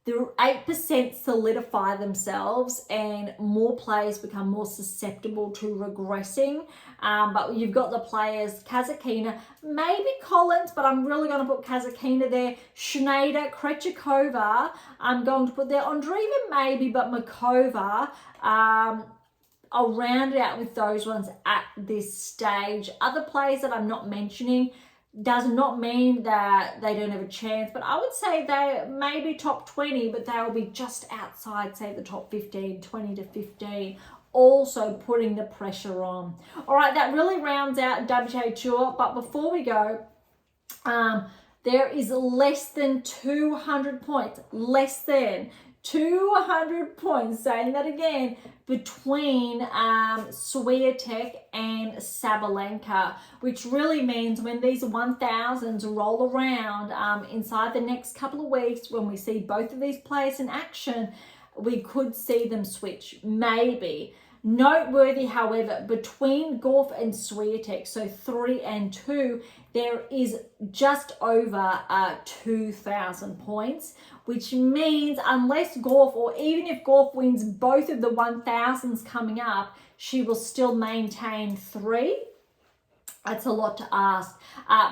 the 8% solidify themselves and more players become more susceptible to regressing. But you've got the players, Kazatkina, maybe Collins, but I'm really going to put Kazatkina there. Schneider, Krejcikova, I'm going to put there. Andreeva maybe, but Makova, I'll round it out with those ones at this stage. Other players that I'm not mentioning does not mean that they don't have a chance, but I would say they may be top 20, but they will be just outside, say, the top 15, 20 to 15, also putting the pressure on. All right, that really rounds out WTA Tour, but before we go, there is less than 200 points, less than 200 points, saying that again, between Swiatek and Sabalenka, which really means when these 1000s roll around inside the next couple of weeks, when we see both of these players in action, we could see them switch, maybe. Noteworthy, however, between Gauff and Swiatek, so 3 and 2, there is just over 2,000 points, which means unless Gauff, or even if Gauff wins both of the 1000s coming up, she will still maintain 3. That's a lot to ask.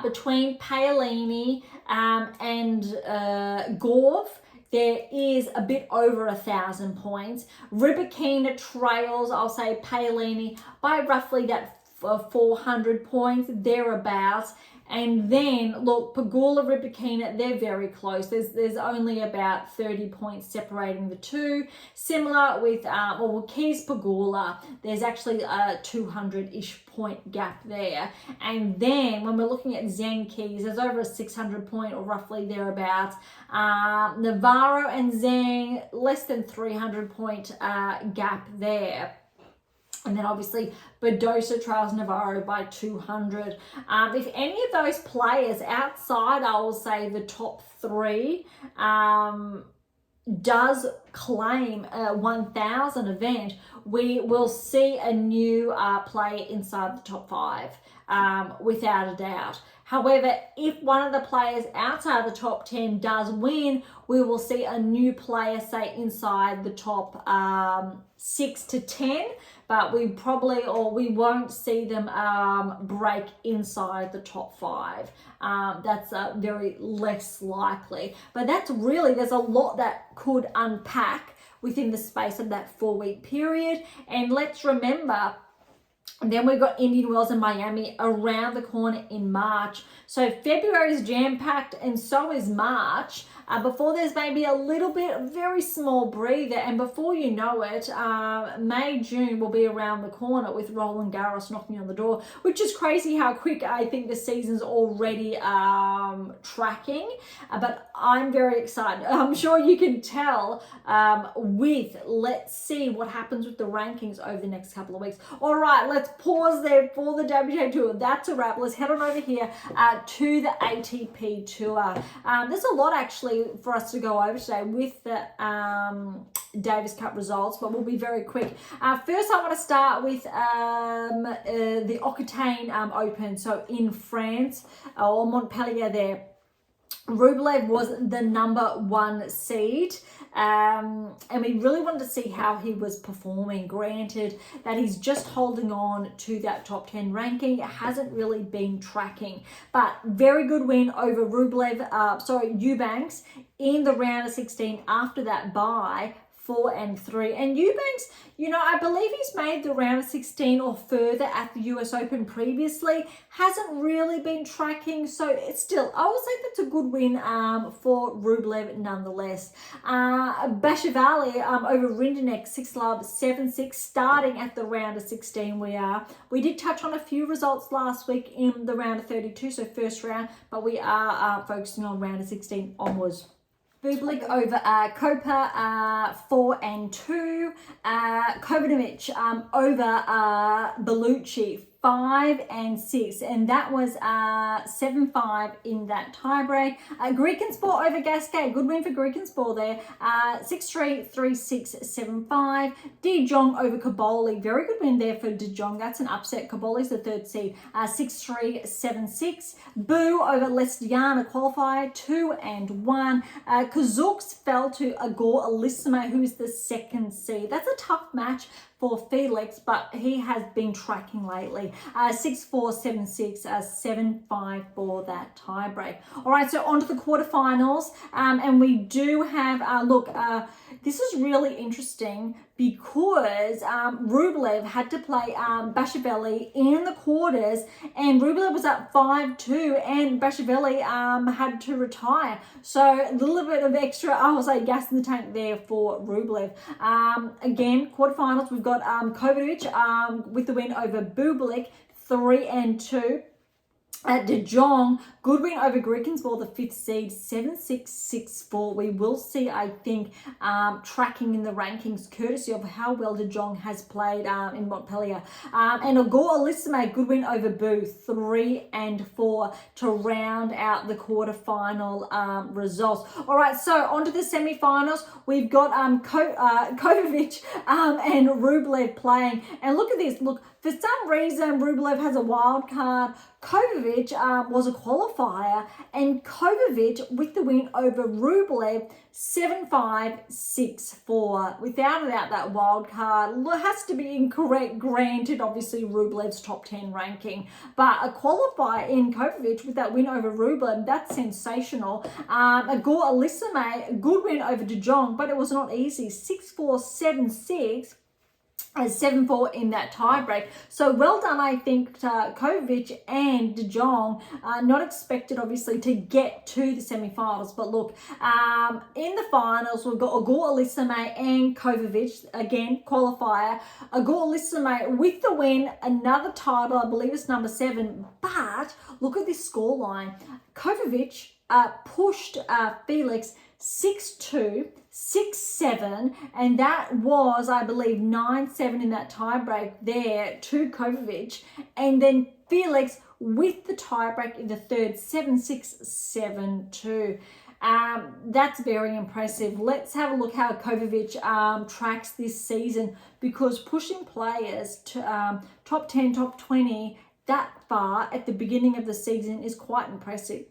Between Paolini and Gauff, there is a bit over 1,000 points. Rybakina trails, I'll say, Paolini by roughly that 400 points, thereabouts. And then, look, Pegula, Rybakina, they're very close. There's only about 30 points separating the two. Similar with, Keys Pegula, there's actually a 200-ish point gap there. And then, when we're looking at Zheng Keys, there's over a 600 point, or roughly thereabouts. Navarro and Zheng, less than 300 point gap there. And then obviously Badosa trails Navarro by 200. If any of those players outside, I will say, the top 3 does claim a 1000 event, we will see a new player inside the top 5, without a doubt. However, if one of the players outside the top 10 does win, we will see a new player, say, inside the top 6 to 10, but we won't see them break inside the top 5. That's very less likely. But there's a lot that could unpack within the space of that 4-week period. And let's remember, and then we've got Indian Wells and Miami around the corner in March. So February is jam-packed and so is March. Before there's maybe a little bit, a very small breather, and before you know it, May, June will be around the corner with Roland Garros knocking on the door, which is crazy how quick I think the season's already tracking. But I'm very excited. I'm sure you can tell let's see what happens with the rankings over the next couple of weeks. All right, let's pause there for the WTA Tour. That's a wrap. Let's head on over here to the ATP Tour. There's a lot actually for us to go over today with the Davis Cup results, but we'll be very quick. First, I want to start with the Occitanie Open. So in France, or Montpellier there, Rublev was the number 1 seed. And we really wanted to see how he was performing. Granted that he's just holding on to that top 10 ranking. It hasn't really been tracking, but very good win over Eubanks in the round of 16 after that bye. 4-3. And Eubanks, I believe he's made the round of 16 or further at the US Open previously. Hasn't really been tracking, so it's still, I would say that's a good win for Rublev nonetheless. Bashivali over Rindenek, 6-love, 7-6, starting at the round of 16 we did touch on a few results last week in the round of 32, so first round, but we are focusing on round of 16 onwards. Bublik over Kopa, 4-2. Kovanovic over Bellucci, 5-6, and that was 7-5 in that tiebreak. Griekenspor over Gasquet, good win for Griekenspor there, 6-3, 3-6, 7-5. De Jong over Kaboli, very good win there for De Jong. That's an upset. Kaboli's the 3rd seed, 6-3, 7-6. Boo over Lestiana, qualifier, 2-1. Kazuks fell to Agor Alissimo, who's the 2nd seed. That's a tough match for Felix, but he has been tracking lately. 6-4, 7-6, 7-5 for that tiebreak. All right, so on to the quarterfinals. And we do have, this is really interesting because Rublev had to play Bashiveli in the quarters, and Rublev was up 5-2, and Bashiveli had to retire. So a little bit of extra, gas in the tank there for Rublev. Again, quarterfinals, we've got Kovanovic with the win over Bublik, 3-2. De Jong, good win over Griekenspor, the 5th seed, 7-6, 6-4. We will see, I think, tracking in the rankings courtesy of how well De Jong has played in Montpellier. And Agor Alissimo, good win over Boo, 3-4 to round out the quarterfinal results. All right, so on to the semifinals. We've got Kovacic and Rublev playing. And look at this. Look, for some reason, Rublev has a wild card. Kovacic was a qualifier, and Kovacic with the win over Rublev, 7-5, 6-4. Without a doubt, that wild card has to be incorrect. Granted, obviously, Rublev's top 10 ranking, but a qualifier in Kovacic with that win over Rublev, that's sensational. Agor Alissimo, good win over De Jong, but it was not easy. 6-4, 7-6. As 7-4 in that tiebreak. So well done, I think, to Kovacic and De Jong. Not expected, obviously, to get to the semi-finals. But look, in the finals, we've got Agor Alissimo and Kovacic, again, qualifier. Agor Alissimo with the win, another title, I believe it's number 7. But look at this scoreline. Kovacic pushed Felix 6-2, 6-7, and that was, I believe, 9-7 in that tiebreak there to Kovacic, and then Felix with the tiebreak in the 3rd, 7-6, 7-2. That's very impressive. Let's have a look how Djokovic tracks this season, because pushing players to top 10, top 20 that far at the beginning of the season is quite impressive.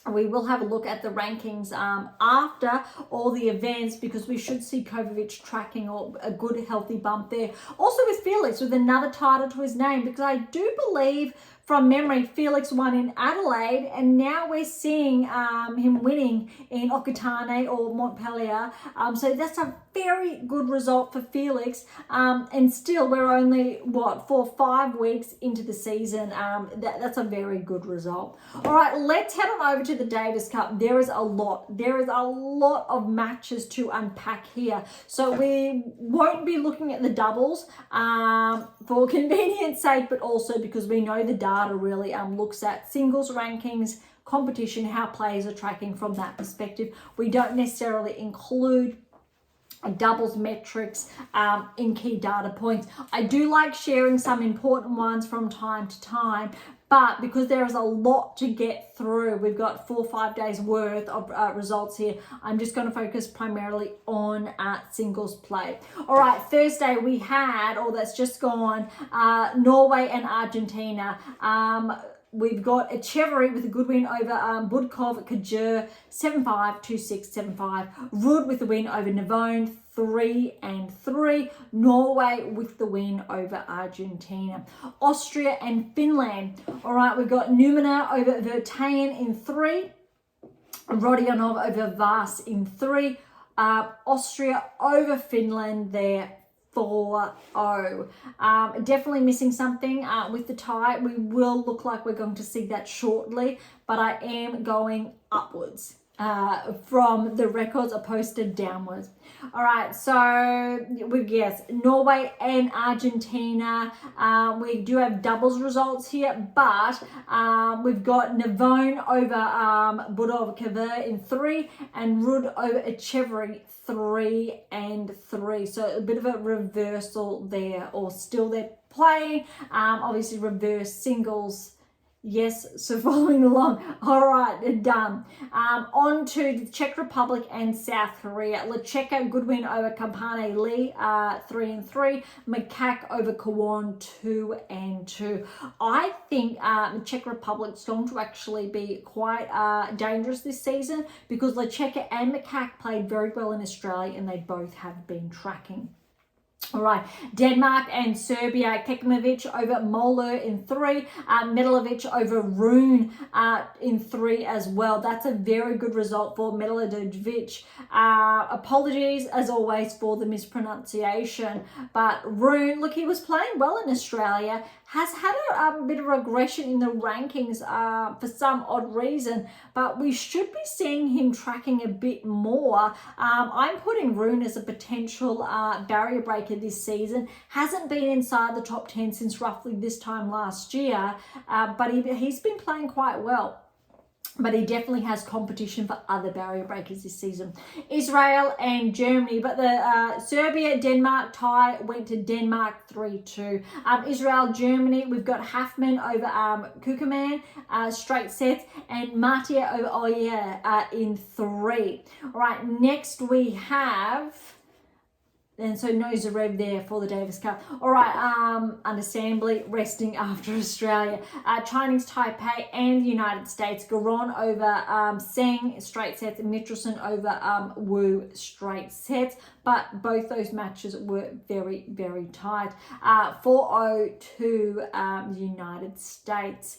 We will have a look at the rankings after all the events, because we should see Djokovic tracking a good healthy bump there. Also with Felix with another title to his name, because I do believe from memory Felix won in Adelaide, and now we're seeing him winning in Occitanie or Montpellier. So that's a very good result for Felix, and still we're only 4 or 5 weeks into the season. That's a very good result. All right, let's head on over to the Davis Cup. There is a lot of matches to unpack here, so we won't be looking at the doubles for convenience sake, but also because we know the data really looks at singles rankings, competition, how players are tracking from that perspective. We don't necessarily include doubles metrics in key data points. I do like sharing some important ones from time to time, but because there is a lot to get through, we've got 4 or 5 days worth of results here, I'm just going to focus primarily on singles play. All right, Thursday we had, that's just gone, Norway and Argentina. We've got Echeverry with a good win over Budkov, Kajur, 7-5, 2-6, 7-5. Ruud with the win over Navone, 3-3. Norway with the win over Argentina. Austria and Finland. All right, we've got Numina over Vertanen in 3. Rodionov over Vas in 3. Austria over Finland there, 4-0. Definitely missing something with the tie. We will look like we're going to see that shortly, but I am going upwards from the records opposed to downwards. All right, so Norway and Argentina. We do have doubles results here, but we've got Navone over Budov Kaver in 3, and Ruud over Echeverry 3-3. So a bit of a reversal there, or still they're playing. Obviously reverse singles. Yes, so following along. All right, done. On to the Czech Republic and South Korea. Lecheka, good win over Kampane Lee, 3-3. Makak over Kwon, 2-2. I think the Czech Republic's going to actually be quite dangerous this season, because Lecheka and Makak played very well in Australia, and they both have been tracking. All right, Denmark and Serbia. Kekmanovic over Moller in 3. Medalovic over Rune in 3 as well. That's a very good result for Medalovic. Apologies, as always, for the mispronunciation. But Rune, look, he was playing well in Australia, has had a bit of regression in the rankings for some odd reason, but we should be seeing him tracking a bit more. I'm putting Rune as a potential barrier breaker this season. Hasn't been inside the top 10 since roughly this time last year, but he's been playing quite well. But he definitely has competition for other barrier breakers this season. Israel and Germany, but the Serbia-Denmark tie went to Denmark 3-2. Israel-Germany, we've got Hafman over Kukerman, straight sets, and Martia over Oyer in 3. All right, next we have... And so no Zverev there for the Davis Cup. All right, understandably resting after Australia. Chinese Taipei and the United States. Garon over Seng, straight sets. Mitchelson over Wu, straight sets. But both those matches were very, very tight. 4-0 to the United States.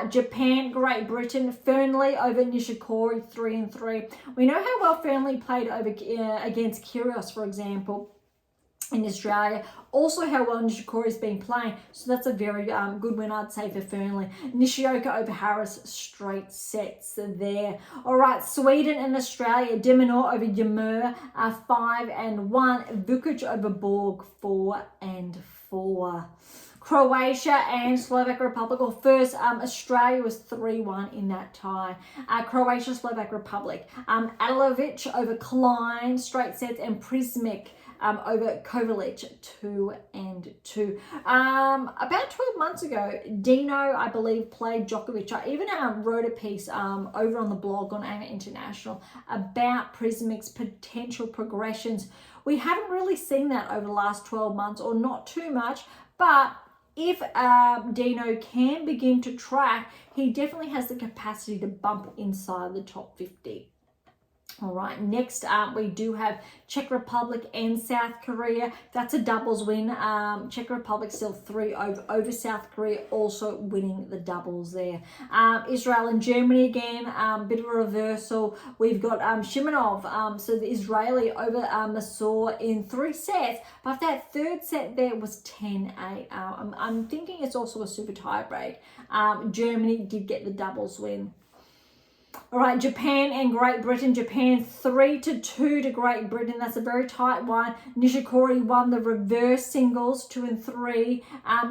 Japan, Great Britain. Fernley over Nishikori, 3-3. We know how well Fernley played over against Kyrgios, for example, in Australia. Also how well Nishikori's been playing, so that's a very good win, I'd say, for Fernley. Nishioka over Harris, straight sets there. All right, Sweden and Australia. Demonor over Yamur, 5-1. Vukic over Borg, 4-4. Croatia and Slovak Republic. Well, first, Australia was 3-1 in that tie. Croatia, Slovak Republic. Adalovic over Klein, straight sets, and Prismic over Kovalic 2-2. About 12 months ago, Dino, I believe, played Djokovic. I even wrote a piece over on the blog on AM8 International about Prismic's potential progressions. We haven't really seen that over the last 12 months, or not too much, but if Dino can begin to track, he definitely has the capacity to bump inside the top 50. All right, next up we do have Czech Republic and South Korea. That's a doubles win. Czech Republic still 3 over South Korea, also winning the doubles there. Israel and Germany again, bit of a reversal. We've got Shimonov, so the Israeli over Masur in 3 sets, but that third set there was 10-8. I'm thinking it's also a super tie break. Germany did get the doubles win. All right, Japan and Great Britain. Japan 3-2 to Great Britain. That's a very tight one. Nishikori won the reverse singles 2-3.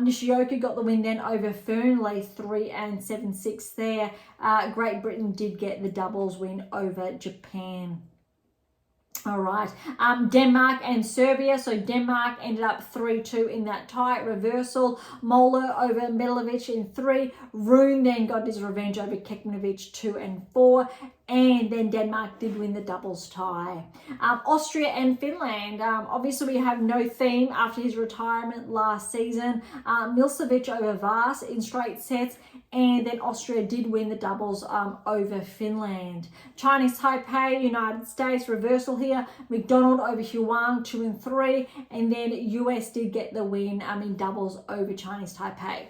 Nishioka got the win then over Fernley 3-7-6 there. Great Britain did get the doubles win over Japan. All right, Denmark and Serbia. So Denmark ended up 3-2 in that tight reversal. Moller over Medvedev in 3. Rune then got his revenge over Kekmanovic 2-4. And then Denmark did win the doubles tie. Austria and Finland. Obviously, we have no theme after his retirement last season. Milcevic over Vars in straight sets. And then Austria did win the doubles over Finland. Chinese Taipei, United States, reversal here. McDonald over Huang 2-3. And then US did get the win in doubles over Chinese Taipei.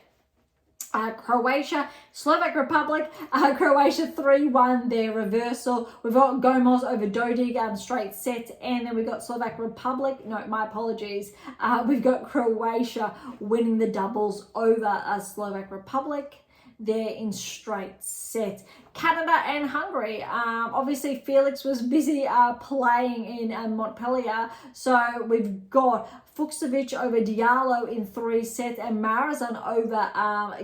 Croatia, Slovak Republic, Croatia 3-1 their reversal. We've got Gomez over Dodig straight sets, and then we've got Slovak Republic, no, my apologies, we've got Croatia winning the doubles over Slovak Republic. There in straight sets. Canada and Hungary. Obviously, Felix was busy playing in Montpellier. So we've got Fucsovic over Diallo in 3 sets and Marazan over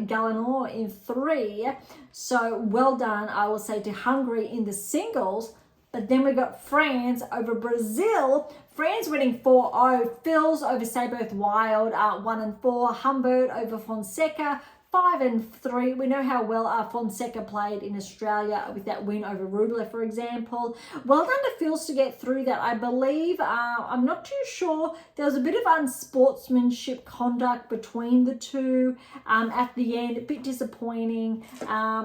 Galanor in 3. So well done, I will say, to Hungary in the singles. But then we got France over Brazil. France winning 4-0. Fils over Saboth Wild 1-4. Humbert over Fonseca 5-3. We know how well Fonseca played in Australia with that win over Rublev, for example. Well done to Fils to get through that. I believe, I'm not too sure, there was a bit of unsportsmanship conduct between the two at the end. A bit disappointing.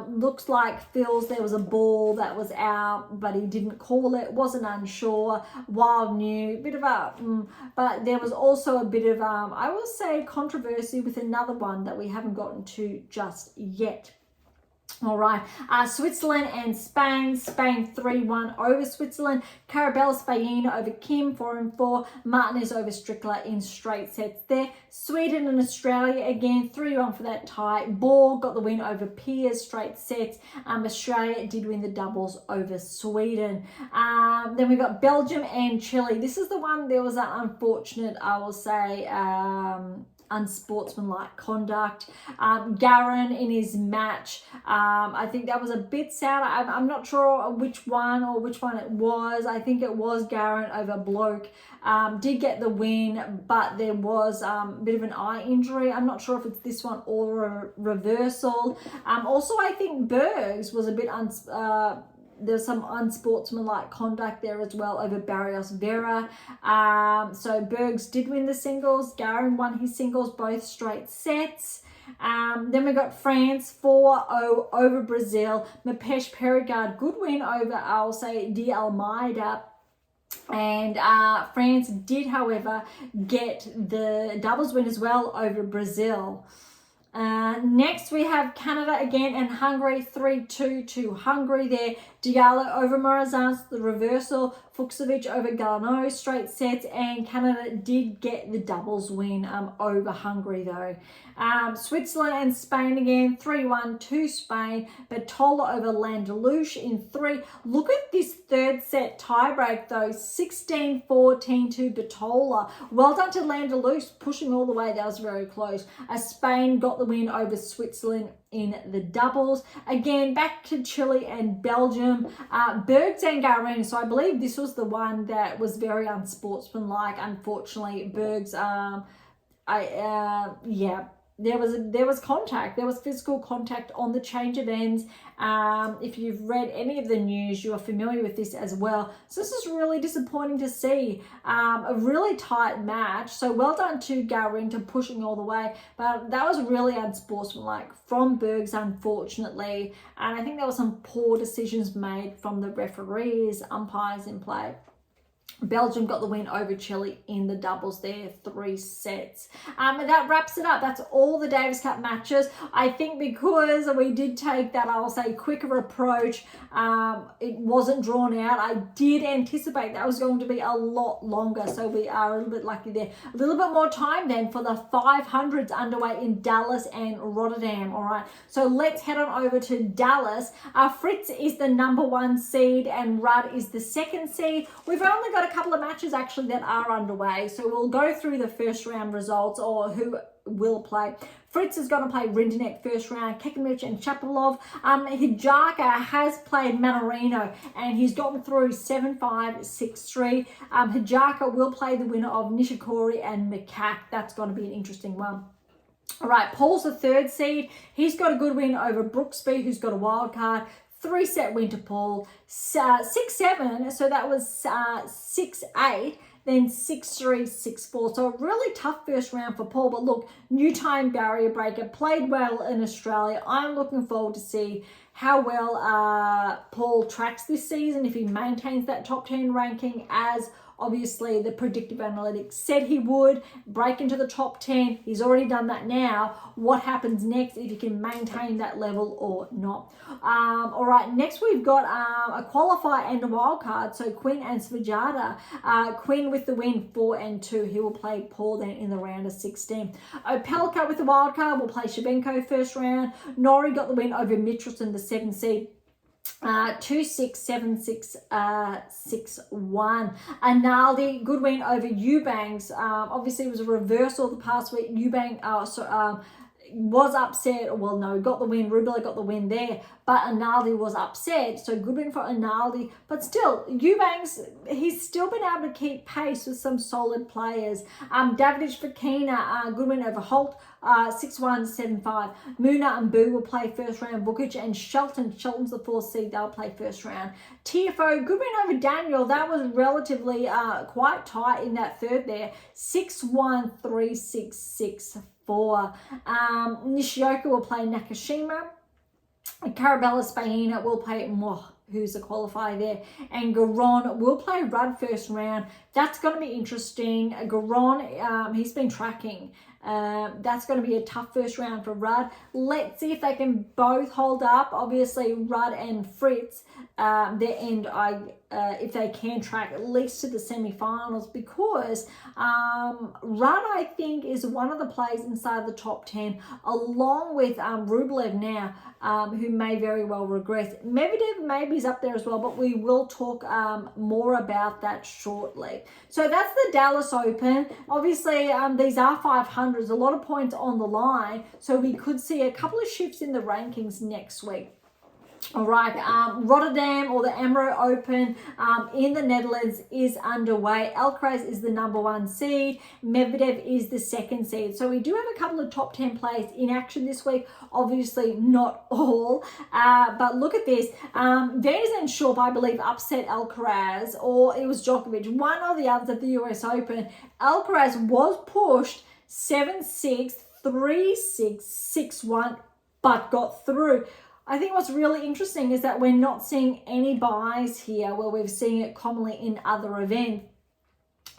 Looks like Fils, there was a ball that was out, but he didn't call it. Wasn't unsure. Wild knew. Bit of a, but there was also a bit of, I will say, controversy with another one that we haven't gotten to just yet. All right, Switzerland and Spain. Spain 3-1 over Switzerland. Carabella Spain over Kim 4-4. Martinez over Strickler in straight sets there. Sweden and Australia again 3-1 for that tie. Borg got the win over Piers straight sets. Australia did win the doubles over Sweden. Then we got Belgium and Chile. This is the one, there was an unfortunate, I will say, unsportsmanlike conduct. Garin in his match, I think that was a bit sad. I'm not sure which one it was. I think it was Garin over Bloke. Did get the win, but there was a bit of an eye injury. I'm not sure if it's this one or a reversal. Also, I think Berge was a bit there's some unsportsmanlike conduct there as well over Barrios Vera. So Bergs did win the singles. Garin won his singles, both straight sets. Then we got France 4-0 over Brazil. Mapesh Perigard, good win over, I'll say, De Almeida. And France did, however, get the doubles win as well over Brazil. Next we have Canada again and Hungary 3-2 to Hungary there. Diallo over Morazans, the reversal. Fucsovic over Galano, straight sets, and Canada did get the doubles win over Hungary though. Switzerland and Spain again, 3-1 to Spain. Batola over Landalush in 3. Look at this third set tiebreak though, 16-14 to Batola. Well done to Landalush, pushing all the way, that was very close. Spain got the win over Switzerland in the doubles. Again, back to Chile and Belgium. Berge and Garin. So I believe this was the one that was very unsportsmanlike. Unfortunately, Berge's, there was contact. There was physical contact on the change of ends. If you've read any of the news, you are familiar with this as well. So this is really disappointing to see. A really tight match. So well done to Garin to pushing all the way. But that was really unsportsmanlike from Bergs, unfortunately. And I think there were some poor decisions made from the referees, umpires in play. Belgium got the win over Chile in the doubles there, 3 sets. And that wraps it up. That's all the Davis Cup matches. I think because we did take that, I will say, quicker approach, it wasn't drawn out. I did anticipate that was going to be a lot longer, so we are a little bit lucky there. A little bit more time then for the 500s underway in Dallas and Rotterdam. All right, so let's head on over to Dallas. Fritz is the #1 seed and Rudd is the 2nd seed. We've only got a couple of matches actually that are underway, so we'll go through the first round results or who will play. Fritz is going to play Rinderknech first round, Kekmanovic and Shapovalov. Hijaka has played Mannarino and he's gotten through 7-5, 6-3. Hijaka will play the winner of Nishikori and Mikak. That's going to be an interesting one. All right, Paul's the 3rd seed. He's got a good win over Brooksby, who's got a wild card. 3-set win to Paul, 6-7, so that was 6-8, then 6-3, 6-4. So a really tough first round for Paul, but look, new time barrier breaker, played well in Australia. I'm looking forward to see how well Paul tracks this season, if he maintains that top 10 ranking as obviously the predictive analytics said he would, break into the top 10. He's already done that now. What happens next if he can maintain that level or not? All right, next we've got a qualifier and a wild card. So Quinn and Svajata. Quinn with the win, 4-2. He will play Paul then in the round of 16. Opelka with the wild card will play Shabenko first round. Norrie got the win over Mitchelson, the 7th seed. 2-6, 7-6, 6-1. Analdi, good win over Eubanks. Obviously, it was a reversal the past week. Eubanks was upset. Well, no, got the win. Rubila got the win there, but Analdi was upset. So good win for Analdi. But still, Eubanks, he's still been able to keep pace with some solid players. Davidich Fekina, good win over Holt. 6-1, 7-5. Muna and Boo will play first round. Vukic and Shelton's the 4th seed. They'll play first round. TFO, good win over Daniel. That was relatively quite tight in that 3rd there. 6-1, 3-6, 6-4. Nishioka will play Nakashima. Carabella Spaina will play who's a qualifier there, and Garon will play Rudd first round. That's going to be interesting. Garon, he's been tracking. That's going to be a tough first round for Rudd. Let's see if they can both hold up. Obviously, Rudd and Fritz, their end, if they can track at least to the semi-finals, because Rudd, I think, is one of the players inside the top 10, along with Rublev now, who may very well regress. Medvedev maybe is up there as well, but we will talk more about that shortly. So that's the Dallas Open. Obviously, these are 500s, a lot of points on the line, so we could see a couple of shifts in the rankings next week. All right, Rotterdam, or the Amro Open in the Netherlands, is underway. Alcaraz is the #1 seed. Medvedev is the 2nd seed. So we do have a couple of top 10 players in action this week. Obviously not all, but look at this. Van de Zandschulp, I believe, upset Alcaraz, or it was Djokovic, one or the other at the US Open. Alcaraz was pushed 7-6, 3-6, 6-1, but got through. I think what's really interesting is that we're not seeing any buys here where we've seen it commonly in other events.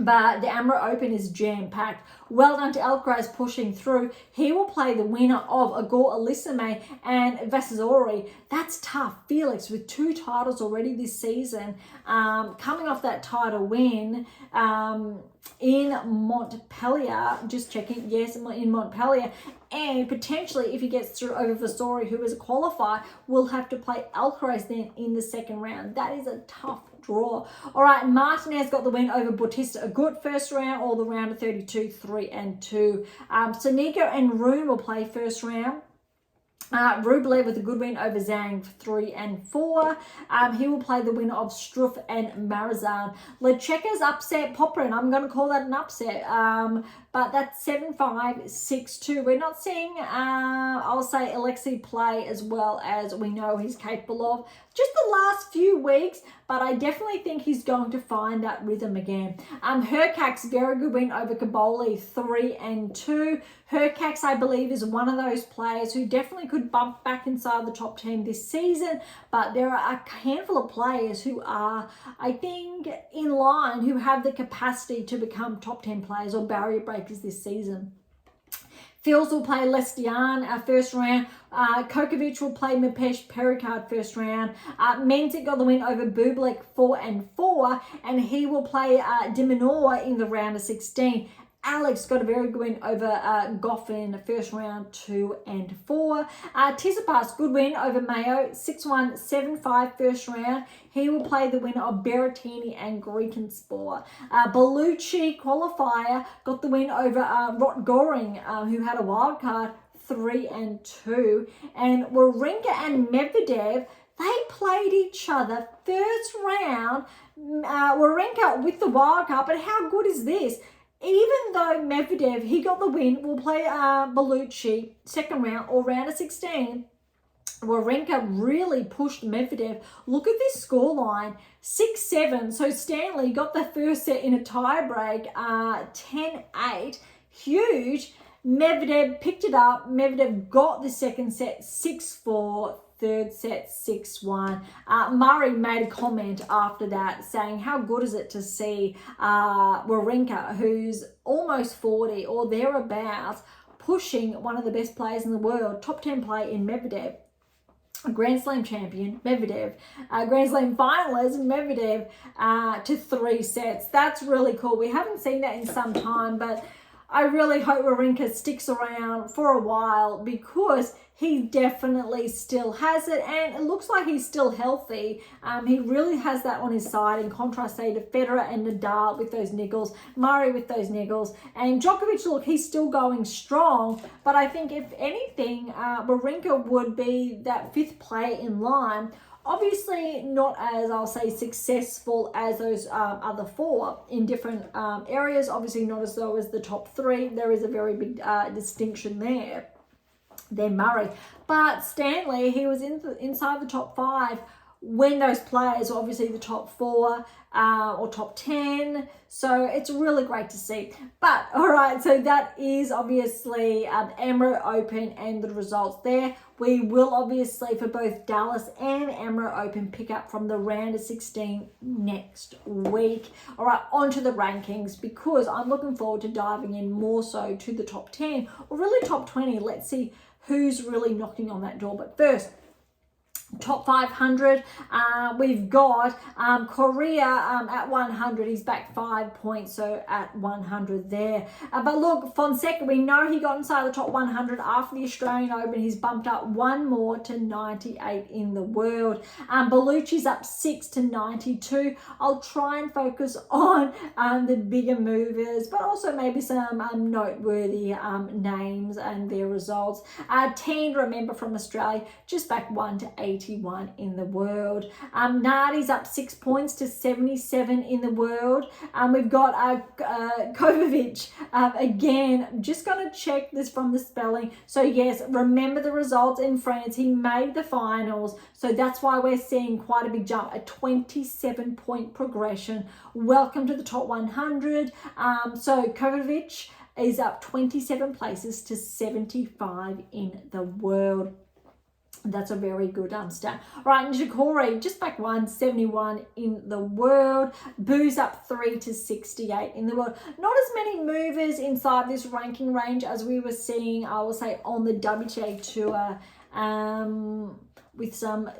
But the Amro Open is jam-packed. Well done to Alcaraz pushing through. He will play the winner of Igor Elisime and Vasari. That's tough. Felix, with 2 titles already this season, coming off that title win, in Montpellier, just checking, yes, in Montpellier, and potentially if he gets through over Vasori, who is a qualifier, will have to play Alcaraz then in the second round. That is a tough draw. All right, Martinez got the win over Bautista Agut first round, or the round of 32, 3-2. Sonego and Rune will play first round. Rublev with a good win over Zhang, 3-4. He will play the winner of Struff and Marizan. Lecheka's upset Poprin. I'm going to call that an upset. But that's 7-5, 6-2. We're not seeing, I'll say, Alexei play as well as we know he's capable of. Just the last few weeks, but I definitely think he's going to find that rhythm again. Hurkacz's very good win over Kaboli, 3-2. Hurkacz, I believe, is one of those players who definitely could bump back inside the top 10 this season, but there are a handful of players who are, I think, in line, who have the capacity to become top 10 players or barrier breakers this season. Fils will play Lestian first round. Djokovic will play Mapesh Pericard first round. Mensik got the win over Bublik, 4-4, and he will play Diminor in the round of 16. Alex got a very good win over Goffin, first round, 2-4. Tsitsipas, good win over Mayo, 6-1, 7-5, first round. He will play the winner of Berrettini and Griekenspor. Bellucci, qualifier, got the win over Rotgoring, who had a wild card, 3-2. And Wawrinka and Medvedev, they played each other first round. Wawrinka with the wild card, but how good is this? Even though Medvedev, he got the win, will play Bellucci second round or round of 16. Wawrinka really pushed Medvedev. Look at this scoreline, 6-7. So Stanley got the first set in a tiebreak, 10-8. Huge. Medvedev picked it up. Medvedev got the second set, 6-4. Third set, 6-1. Murray made a comment after that saying, how good is it to see Wawrinka, who's almost 40 or thereabouts, pushing one of the best players in the world, top 10 player in Medvedev, a Grand Slam champion, Medvedev, Grand Slam finalist, Medvedev, to 3 sets. That's really cool. We haven't seen that in some time, but I really hope Wawrinka sticks around for a while, because he definitely still has it, and it looks like he's still healthy. He really has that on his side, in contrast, say, to Federer and Nadal with those niggles, Murray with those niggles, and Djokovic, look, he's still going strong, but I think if anything, Wawrinka would be that 5th player in line. Obviously not as, I'll say, successful as those other 4 in different areas. Obviously not as though as the top 3. There is a very big distinction there. Then Murray. But Stanley, he was inside the top 5 when those players were obviously the top 4 or top 10. So it's really great to see. But all right, so that is obviously Amro Open and the results there. We will obviously, for both Dallas and Amro Open, pick up from the round of 16 next week. All right, on to the rankings, because I'm looking forward to diving in more so to the top 10 or really top 20. Let's see who's really knocking on that door. But first, top 500, we've got Korea at 100. He's back 5 points, so at 100 there. But look, Fonseca, we know he got inside the top 100 after the Australian Open. He's bumped up 1 more to 98 in the world. Bellucci's up 6 to 92. I'll try and focus on the bigger movers, but also maybe some noteworthy names and their results. 10, remember, from Australia, just back 1 to 81 in the world. Nadi's up 6 points to 77 in the world. We've got Djokovic again. I'm just going to check this from the spelling. So yes, remember the results in France. He made the finals. So that's why we're seeing quite a big jump, a 27-point progression. Welcome to the top 100. So Djokovic is up 27 places to 75 in the world. That's a very good stat. Right, Nishikori just back 171 in the world. Boo's up 3 to 68 in the world. Not as many movers inside this ranking range as we were seeing, I will say, on the WTA tour, with some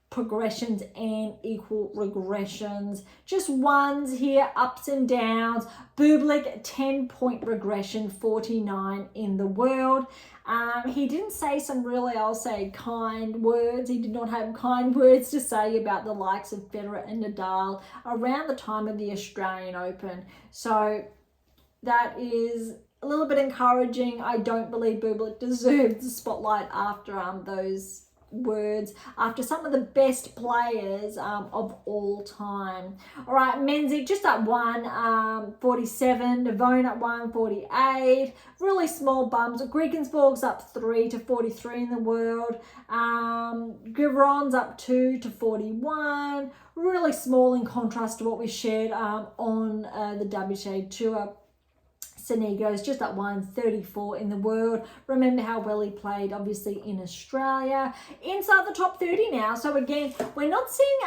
progressions and equal regressions. Just ones here, ups and downs. Bublik, 10-point regression, 49 in the world. He didn't say some really, I'll say, kind words. He did not have kind words to say about the likes of Federer and Nadal around the time of the Australian Open. So that is a little bit encouraging. I don't believe Bublik deserves the spotlight after those words, after some of the best players of all time. All right, Menzies just up 147, Navone at 148, really small bumps. Griegensborg's up 3 to 43 in the world. Giron's up 2 to 41, really small in contrast to what we shared on the WTA Tour. Sonigo's just at 134 in the world. Remember how well he played, obviously, in Australia. Inside the top 30 now. So again, we're not seeing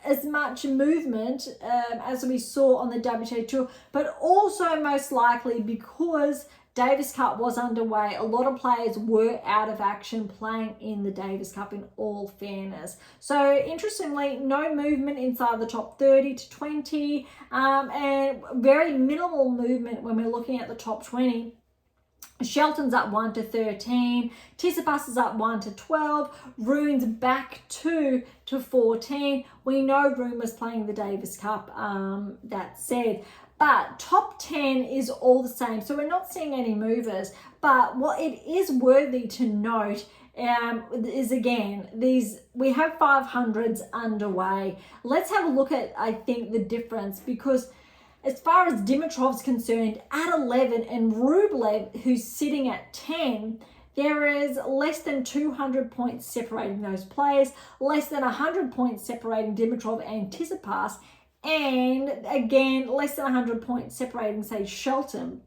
as much movement as we saw on the WTA Tour, but also most likely because Davis Cup was underway. A lot of players were out of action playing in the Davis Cup, in all fairness. So interestingly, no movement inside the top 30 to 20 and very minimal movement when we're looking at the top 20. Shelton's up 1 to 13, Tsitsipas is up 1 to 12, Rune's back 2 to 14. We know Rune was playing the Davis Cup, that said. But top 10 is all the same. So we're not seeing any movers. But what it is worthy to note is, again, we have 500s underway. Let's have a look at, I think, the difference, because as far as Dimitrov's concerned, at 11, and Rublev, who's sitting at 10, there is less than 200 points separating those players, less than 100 points separating Dimitrov and Tsitsipas, and again, less than 100 points separating, say, Shelton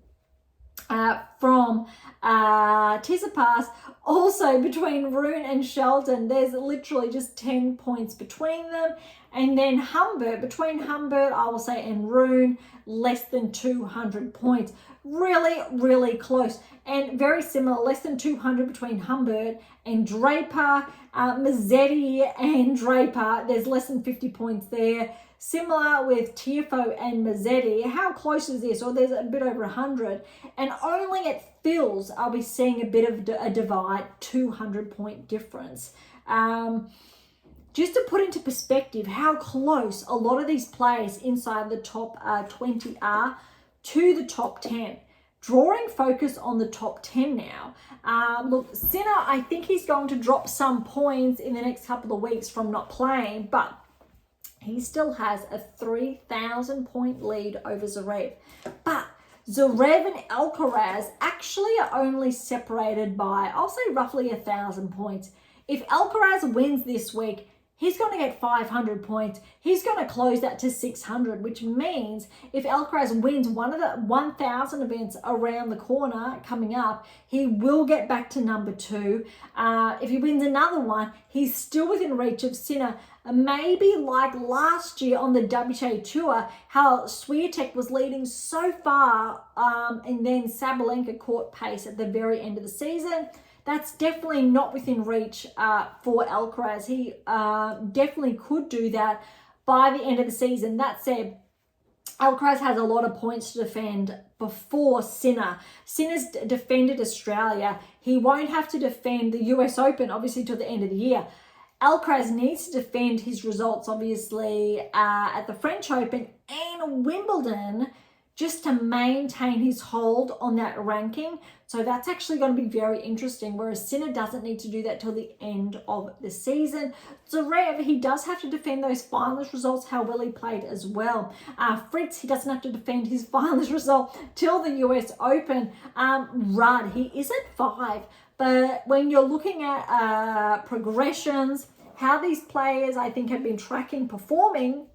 from Tsitsipas. Also, between Rune and Shelton, there's literally just 10 points between them. And then Humbert, between Humbert, I will say, and Rune, less than 200 points. Really, really close. And very similar, less than 200 between Humbert and Draper. Mazzetti and Draper, there's less than 50 points there. Similar with Tiafoe and Mazzetti. How close is this? Or there's a bit over 100. And only at Phil's are we seeing a bit of a divide, 200-point difference. Just to put into perspective how close a lot of these players inside the top 20 are to the top 10. Drawing focus on the top 10 now. Look, Sinner, I think he's going to drop some points in the next couple of weeks from not playing, but he still has a 3,000-point lead over Zverev. But Zverev and Alcaraz actually are only separated by, I'll say, roughly 1,000 points. If Alcaraz wins this week, he's going to get 500 points. He's going to close that to 600, which means if Alcaraz wins one of the 1,000 events around the corner coming up, he will get back to number 2. If he wins another one, he's still within reach of Sinner. Maybe like last year on the WTA Tour, how Swiatek was leading so far and then Sabalenka caught pace at the very end of the season. That's definitely not within reach for Alcaraz. He definitely could do that by the end of the season. That said, Alcaraz has a lot of points to defend before Sinner. Sinner's defended Australia. He won't have to defend the US Open, obviously, till the end of the year. Alcaraz needs to defend his results, obviously, at the French Open and Wimbledon, just to maintain his hold on that ranking. So that's actually going to be very interesting, whereas Sinner doesn't need to do that till the end of the season. Zverev, he does have to defend those finalist results, how well he played as well. Fritz, he doesn't have to defend his finalist result till the US Open. Rudd, he is at 5. But when you're looking at progressions, how these players, I think, have been tracking, performing,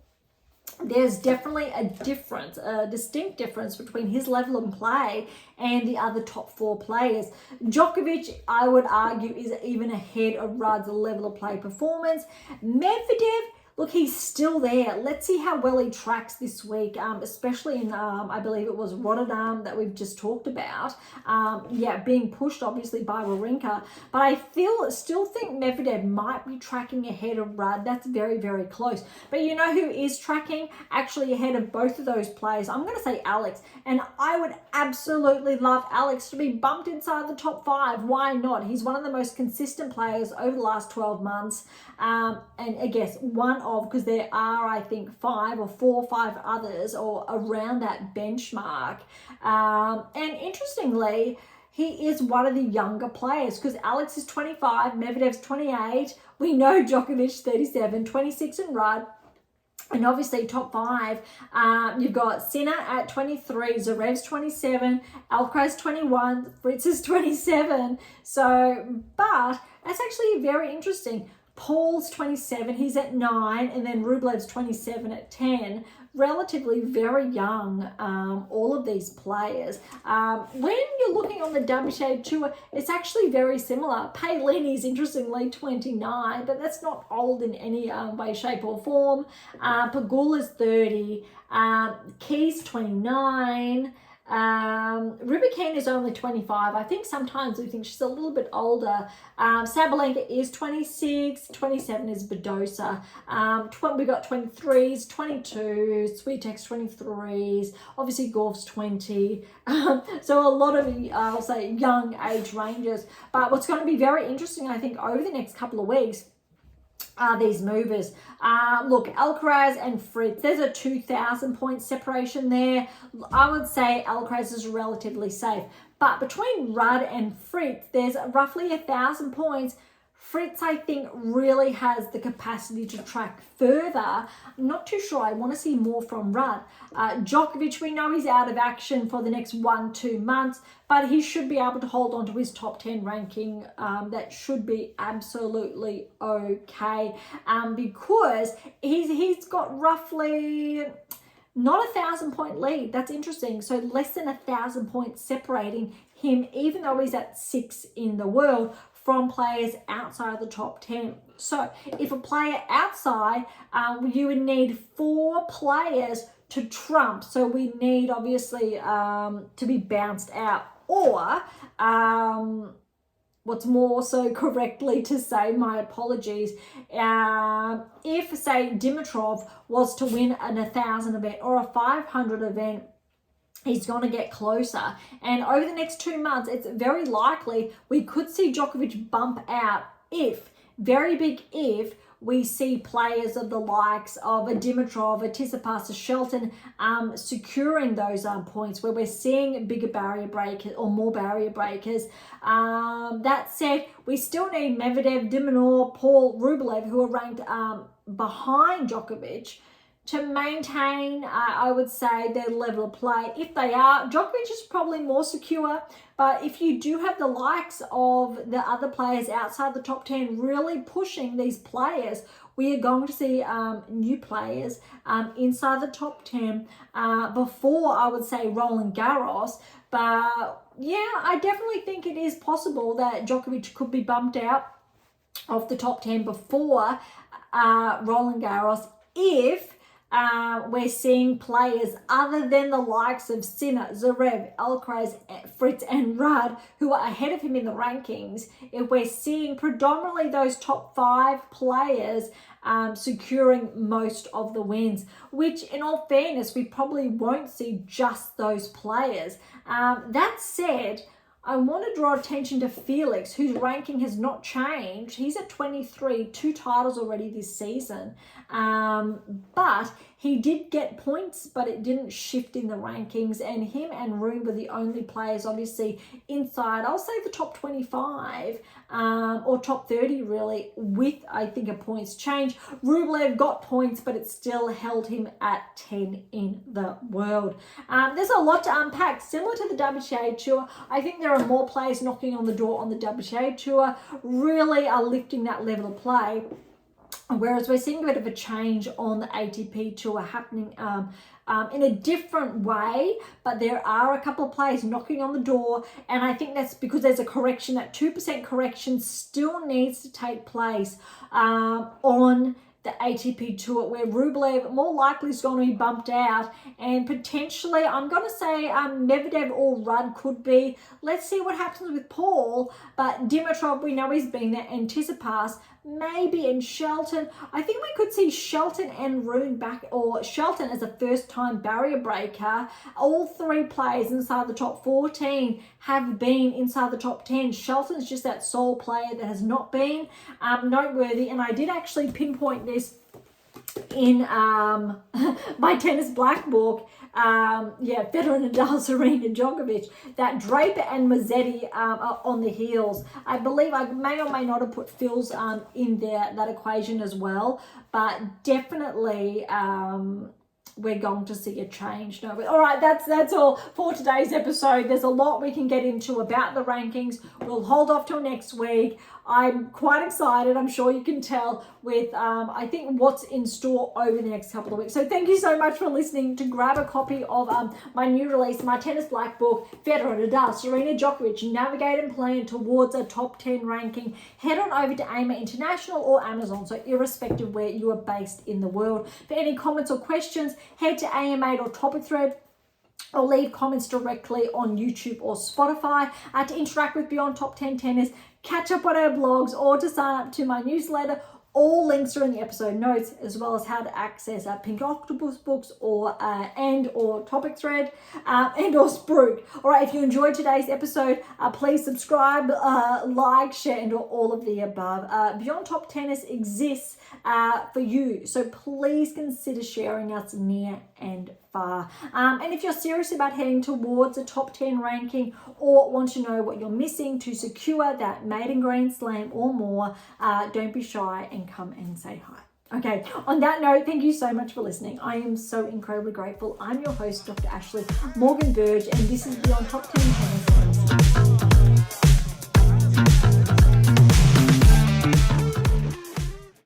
there's definitely a difference, a distinct difference between his level of play and the other top 4 players. Djokovic, I would argue, is even ahead of Rudd's level of play performance. Medvedev, look, he's still there. Let's see how well he tracks this week, especially in, I believe it was Rotterdam that we've just talked about. Being pushed obviously by Wawrinka. But I still think Medvedev might be tracking ahead of Rudd. That's very, very close. But you know who is tracking actually ahead of both of those players? I'm going to say Alex. And I would absolutely love Alex to be bumped inside the top 5. Why not? He's one of the most consistent players over the last 12 months. And I guess one of, because there are, I think, 4 or 5 others or around that benchmark. And interestingly, he is one of the younger players because Alex is 25, Medvedev's 28. We know Djokovic 37, 26 in Rudd. And obviously top 5, you've got Sinner at 23, Zverev's 27, Alcaraz 21, Fritz is 27. So, but that's actually very interesting. Paul's 27, he's at 9, and then Rublev's 27 at 10. Relatively very young, all of these players. When you're looking on the WTA Tour, it's actually very similar. Paolini's interestingly 29, but that's not old in any way, shape or form. Pegula's 30, Key's 29, Rybakina is only 25. I think sometimes we think she's a little bit older. Sabalenka is 26. 27 is Badosa. We got 23s, 22s, Swiatek's 23s. Obviously, Gorf's 20. So a lot of, I'll say, young age ranges. But what's going to be very interesting, I think, over the next couple of weeks are these movers. Look, Alcaraz and Fritz, there's a 2,000 point separation there. I would say Alcaraz is relatively safe. But between Rudd and Fritz, there's roughly 1,000 points. Fritz, I think, really has the capacity to track further. I'm not too sure. I want to see more from Rudd. Djokovic, we know he's out of action for the next 1-2 months, but he should be able to hold on to his top 10 ranking. That should be absolutely okay, because he's got roughly not 1,000 point lead. That's interesting. So less than 1,000 points separating him, even though he's at 6 in the world, from players outside the top 10. So if a player outside, you would need 4 players to trump. So we need obviously to be bounced out, or what's more so correctly to say, my apologies, if say Dimitrov was to win an 1,000 event or a 500 event, he's going to get closer. And over the next 2 months, it's very likely we could see Djokovic bump out if, very big if, we see players of the likes of a Dimitrov, a Tsitsipas, a Shelton securing those points where we're seeing bigger barrier breakers or more barrier breakers. That said, we still need Medvedev, de Minaur, Paul, Rublev, who are ranked behind Djokovic, to maintain, I would say, their level of play. If they are, Djokovic is probably more secure, but if you do have the likes of the other players outside the top 10 really pushing these players, we are going to see new players inside the top 10 before, I would say, Roland Garros. But yeah, I definitely think it is possible that Djokovic could be bumped out of the top 10 before Roland Garros if we're seeing players other than the likes of Sinner, Zverev, Alcaraz, Fritz and Rudd who are ahead of him in the rankings. If we're seeing predominantly those top 5 players securing most of the wins, which in all fairness, we probably won't see just those players. That said, I want to draw attention to Felix, whose ranking has not changed. He's at 23, 2 titles already this season. But he did get points, but it didn't shift in the rankings. And him and Rune were the only players, obviously, inside, I'll say the top 25 or top 30, really, with, I think, a points change. Rublev got points, but it still held him at 10 in the world. There's a lot to unpack. Similar to the WTA Tour, I think there are more players knocking on the door on the WTA Tour, really are lifting that level of play. Whereas we're seeing a bit of a change on the ATP Tour happening in a different way, but there are a couple of players knocking on the door, and I think that's because there's a correction. That 2% correction still needs to take place on the ATP Tour, where Rublev more likely is going to be bumped out, and potentially I'm going to say Medvedev or Rudd could be. Let's see what happens with Paul, but Dimitrov, we know he's been there, and Tsitsipas, maybe, and Shelton. I think we could see Shelton and Rune back, or Shelton as a first-time barrier breaker. All three players inside the top 14 have been inside the top 10. Shelton's just that sole player that has not been noteworthy, and I did actually pinpoint this in my tennis black book. Federer, Nadal, Serena, Djokovic, that Draper and Mazzetti are on the heels. I believe I may or may not have put Phil's in there, that equation as well, but definitely we're going to see a change. No, all right, that's all for today's episode. There's a lot we can get into about the rankings. We'll hold off till next week. I'm quite excited, I'm sure you can tell, with I think what's in store over the next couple of weeks. So thank you so much for listening. To grab a copy of my new release, my tennis black book, Federer, Nadal, Serena, Djokovic, Navigate and Plan Towards a Top 10 Ranking, head on over to AM8 International or Amazon, so irrespective where you are based in the world. For any comments or questions, head to AM8 or Topic Thread, or leave comments directly on YouTube or Spotify. To interact with Beyond Top 10 Tennis, catch up on our blogs, or to sign up to my newsletter. All links are in the episode notes, as well as how to access Pink Octopus books or Topic Thread and or Spruik. All right, if you enjoyed today's episode, please subscribe, like, share, and all of the above. Beyond Top Tennis exists for you, so please consider sharing us near and far. And if you're serious about heading towards a top 10 ranking, or want to know what you're missing to secure that maiden Grand Slam or more, don't be shy and come and say hi. Okay, on that note, thank you so much for listening. I am so incredibly grateful. I'm your host, Dr. Ashley Morgan Berge, and this is Beyond Top 10 Tennis.